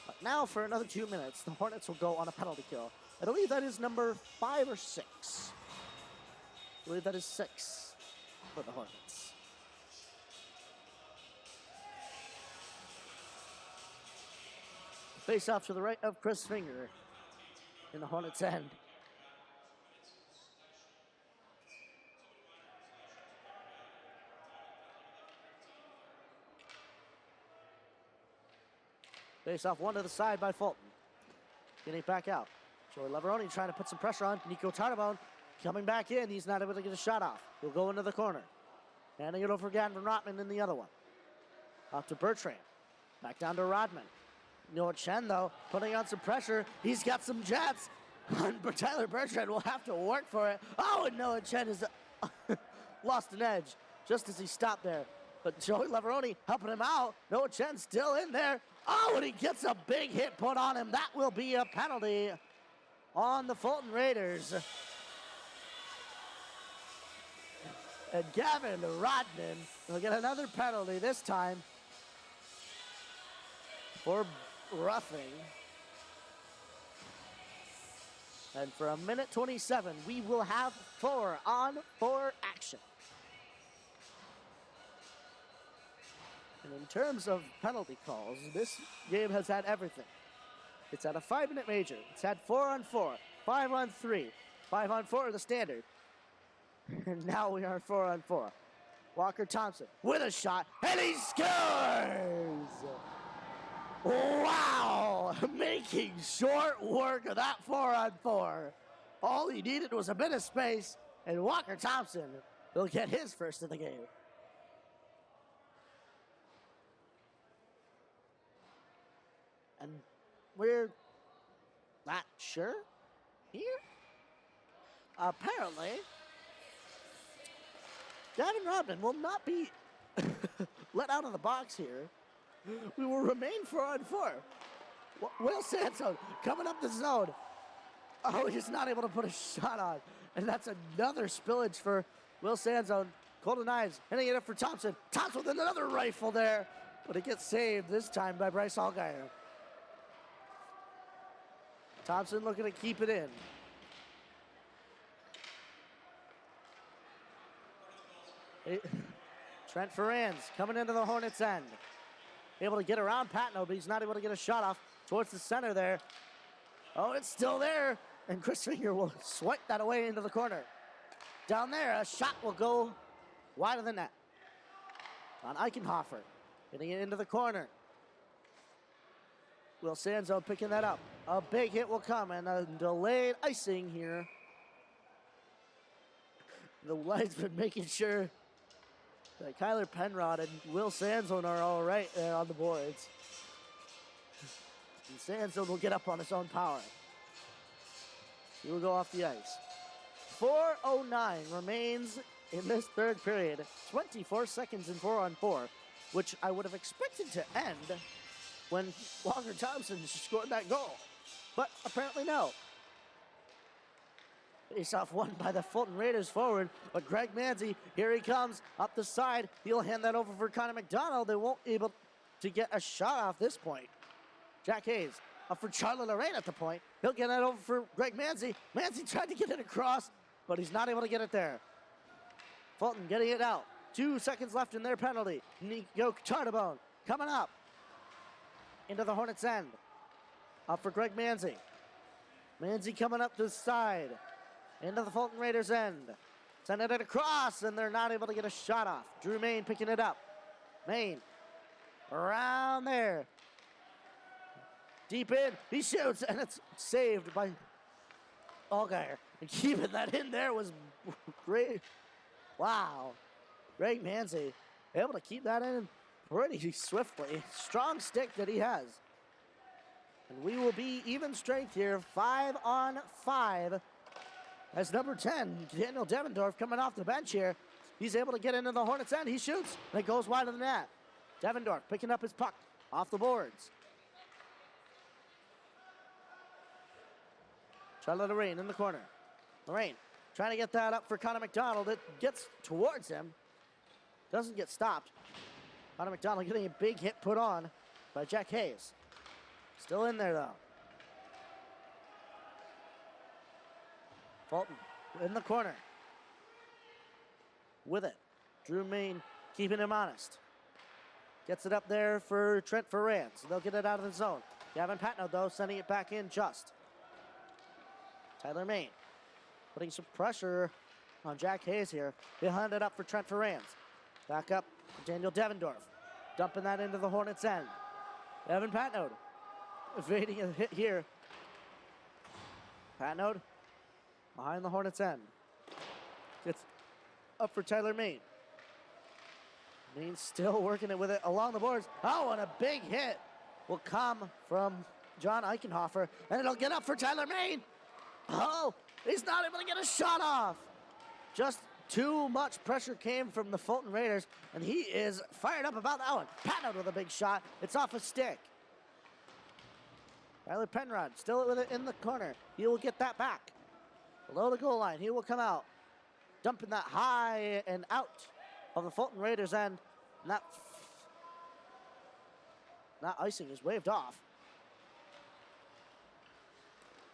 But now for another 2 minutes, the Hornets will go on a penalty kill. I believe that is number 5 or 6. I believe that is 6 for the Hornets. Face off to the right of Chris Finger in the Hornets' end. Face off one to the side by Fulton. Getting it back out. Joey Leveroni trying to put some pressure on. Nico Tarnabone coming back in. He's not able to get a shot off. He'll go into the corner. Handing it over Gavin Rotman in the other one. Off to Bertrand. Back down to Rodman. Noah Chen, though, putting on some pressure. He's got some jets. But Tyler Bertrand will have to work for it. Oh, and Noah Chen has lost an edge just as he stopped there. But Joey Leveroni helping him out. Noah Chen still in there. Oh, and he gets a big hit put on him. That will be a penalty on the Fulton Raiders. And Gavin Rodman will get another penalty this time for roughing. And for a minute 27, we will have 4-on-4 action. And in terms of penalty calls, this game has had everything. It's had a 5-minute major. It's had 4-on-4, 5-on-3, 5-on-4 are the standard. And now we are 4-on-4. Walker Thompson with a shot, and he scores! Wow! Making short work of that 4-on-4. All he needed was a bit of space, and Walker Thompson will get his first of the game. And we're not sure here. Apparently, Gavin Rodman will not be let out of the box here. We will remain 4-on-4. Will Sanson coming up the zone. Oh, he's not able to put a shot on. And that's another spillage for Will Sanson. Golden Knives hitting it up for Thompson. Thompson with another rifle there. But it gets saved this time by Bryce Allgaier. Thompson looking to keep it in. Trent Ferrands coming into the Hornets' end. Able to get around Patno, but he's not able to get a shot off towards the center there. Oh, it's still there. And Chris Finger will swipe that away into the corner. Down there, a shot will go wide of the net. On Eichenhofer, getting it into the corner. Will Sanzo picking that up. A big hit will come, and a delayed icing here. The linesman making sure that Kyler Penrod and Will Sanzo are all right there on the boards. And Sanzo will get up on his own power. He will go off the ice. 4:09 remains in this third period. 24 seconds in 4-on-4, which I would have expected to end when Walker Thompson scored that goal. But apparently no. Face-off won by the Fulton Raiders forward, but Greg Manzi, here he comes up the side. He'll hand that over for Connor McDonald. They won't be able to get a shot off this point. Jack Hayes up for Charlie Lorraine at the point. He'll get that over for Greg Manzi. Manzi tried to get it across, but he's not able to get it there. Fulton getting it out. 2 seconds left in their penalty. Nico Chartabone coming up into the Hornets' end. Up for Greg Manzi. Manzi coming up the side. Into the Fulton Raiders' end. Sending it across, and they're not able to get a shot off. Drew Main picking it up. Main around there. Deep in, he shoots, and it's saved by Allgaier. And keeping that in there was great. Wow. Greg Manzi able to keep that in pretty swiftly. Strong stick that he has. And we will be even strength here, 5-on-5. As number 10, Daniel Devendorf coming off the bench here. He's able to get into the Hornets' end. He shoots, and it goes wide of the net. Devendorf picking up his puck off the boards. Charlotte Lorraine in the corner. Lorraine trying to get that up for Connor McDonald. It gets towards him. Doesn't get stopped. Connor McDonald getting a big hit put on by Jack Hayes. Still in there, though. Fulton in the corner. With it. Drew Main keeping him honest. Gets it up there for Trent Ferrands. They'll get it out of the zone. Gavin Patno, though, sending it back in just. Tyler Main putting some pressure on Jack Hayes here. He'll hand it up for Trent Ferrands. Back up for Daniel Devendorf. Dumping that into the Hornets' end. Evan Patnode evading a hit here. Patnode behind the Hornets' end. Gets up for Tyler Main. Main still working it with it along the boards. Oh, and a big hit will come from John Eichenhofer. And it'll get up for Tyler Main. Oh, he's not able to get a shot off. Just too much pressure came from the Fulton Raiders, and he is fired up about that one. Patnode with a big shot. It's off a stick. Tyler Penrod still with it in the corner. He will get that back. Below the goal line, he will come out. Dumping that high and out of the Fulton Raiders' end. And that icing is waved off.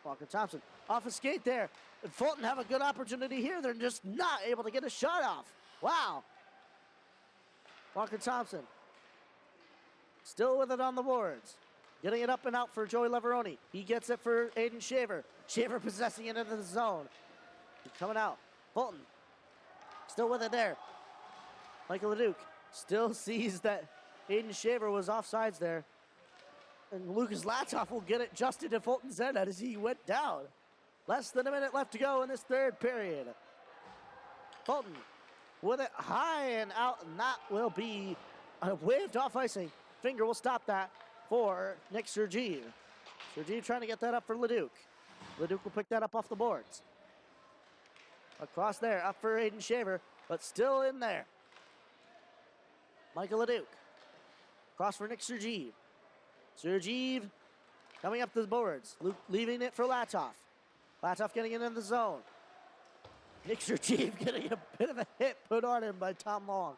Walker Thompson off a skate there. And Fulton have a good opportunity here. They're just not able to get a shot off. Wow. Walker Thompson still with it on the boards. Getting it up and out for Joey Leveroni. He gets it for Aiden Shaver. Shaver possessing it into the zone. Coming out. Fulton still with it there. Michael Leduc still sees that Aiden Shaver was offsides there. And Lucas Latoff will get it just into Fulton's end as he went down. Less than a minute left to go in this third period. Fulton with it high and out, and that will be a waved off icing. Finger will stop that for Nick Sergeev. Sergeev trying to get that up for Leduc. Leduc will pick that up off the boards. Across there, up for Aiden Shaver, but still in there. Michael Leduc. Across for Nick Sergeev. Sergeev coming up the boards. Luke leaving it for Latoff. Latoff getting it in the zone. Nick Sergeev getting a bit of a hit put on him by Tom Long.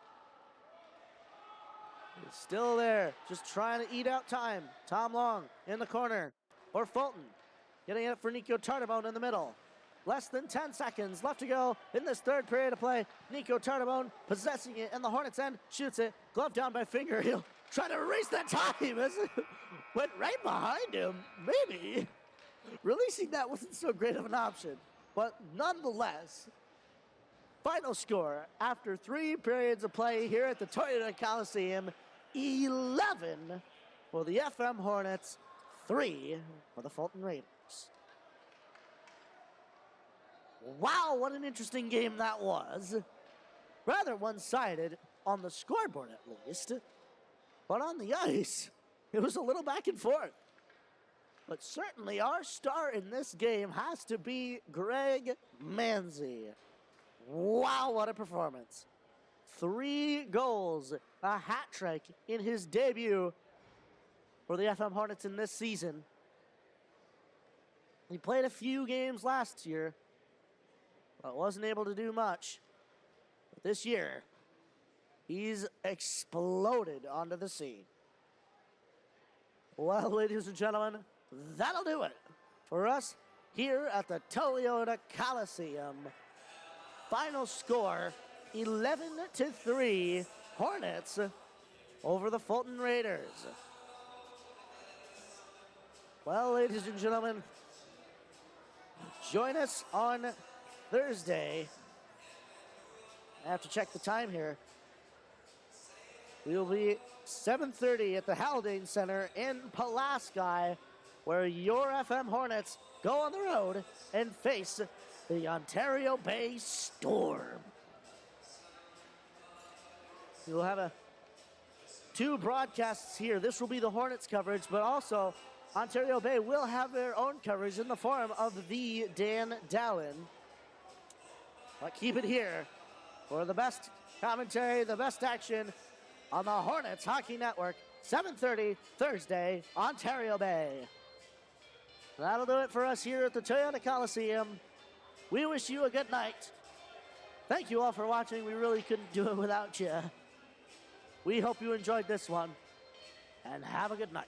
He's still there, just trying to eat out time. Tom Long in the corner for Fulton. Getting it for Nico Tardabone in the middle. Less than 10 seconds left to go in this third period of play. Nico Tardabone possessing it in the Hornets' end, shoots it, glove down by Finger. He'll try to erase that time as it went right behind him. Maybe releasing that wasn't so great of an option, but nonetheless, final score after 3 periods of play here at the Toyota Coliseum, 11 for the FM Hornets, 3 for the Fulton Raiders. Wow, what an interesting game that was. Rather one-sided on the scoreboard at least, but on the ice, it was a little back and forth. But certainly our star in this game has to be Greg Manzi. Wow, what a performance. 3 goals, a hat trick in his debut for the FM Hornets in this season. He played a few games last year, but wasn't able to do much. But this year, he's exploded onto the scene. Well, ladies and gentlemen, that'll do it for us here at the Toyota Coliseum. Final score, 11-3, Hornets over the Fulton Raiders. Well, ladies and gentlemen, join us on Thursday. I have to check the time here. We'll be 7:30 at the Haldane Center in Pulaski, where your FM Hornets go on the road and face the Ontario Bay Storm. We will have 2 broadcasts here. This will be the Hornets coverage, but also Ontario Bay will have their own coverage in the form of the Dan Dallin. But keep it here for the best commentary, the best action on the Hornets Hockey Network, 7:30 Thursday, Ontario Bay. That'll do it for us here at the Toyota Coliseum. We wish you a good night. Thank you all for watching. We really couldn't do it without you. We hope you enjoyed this one, and have a good night.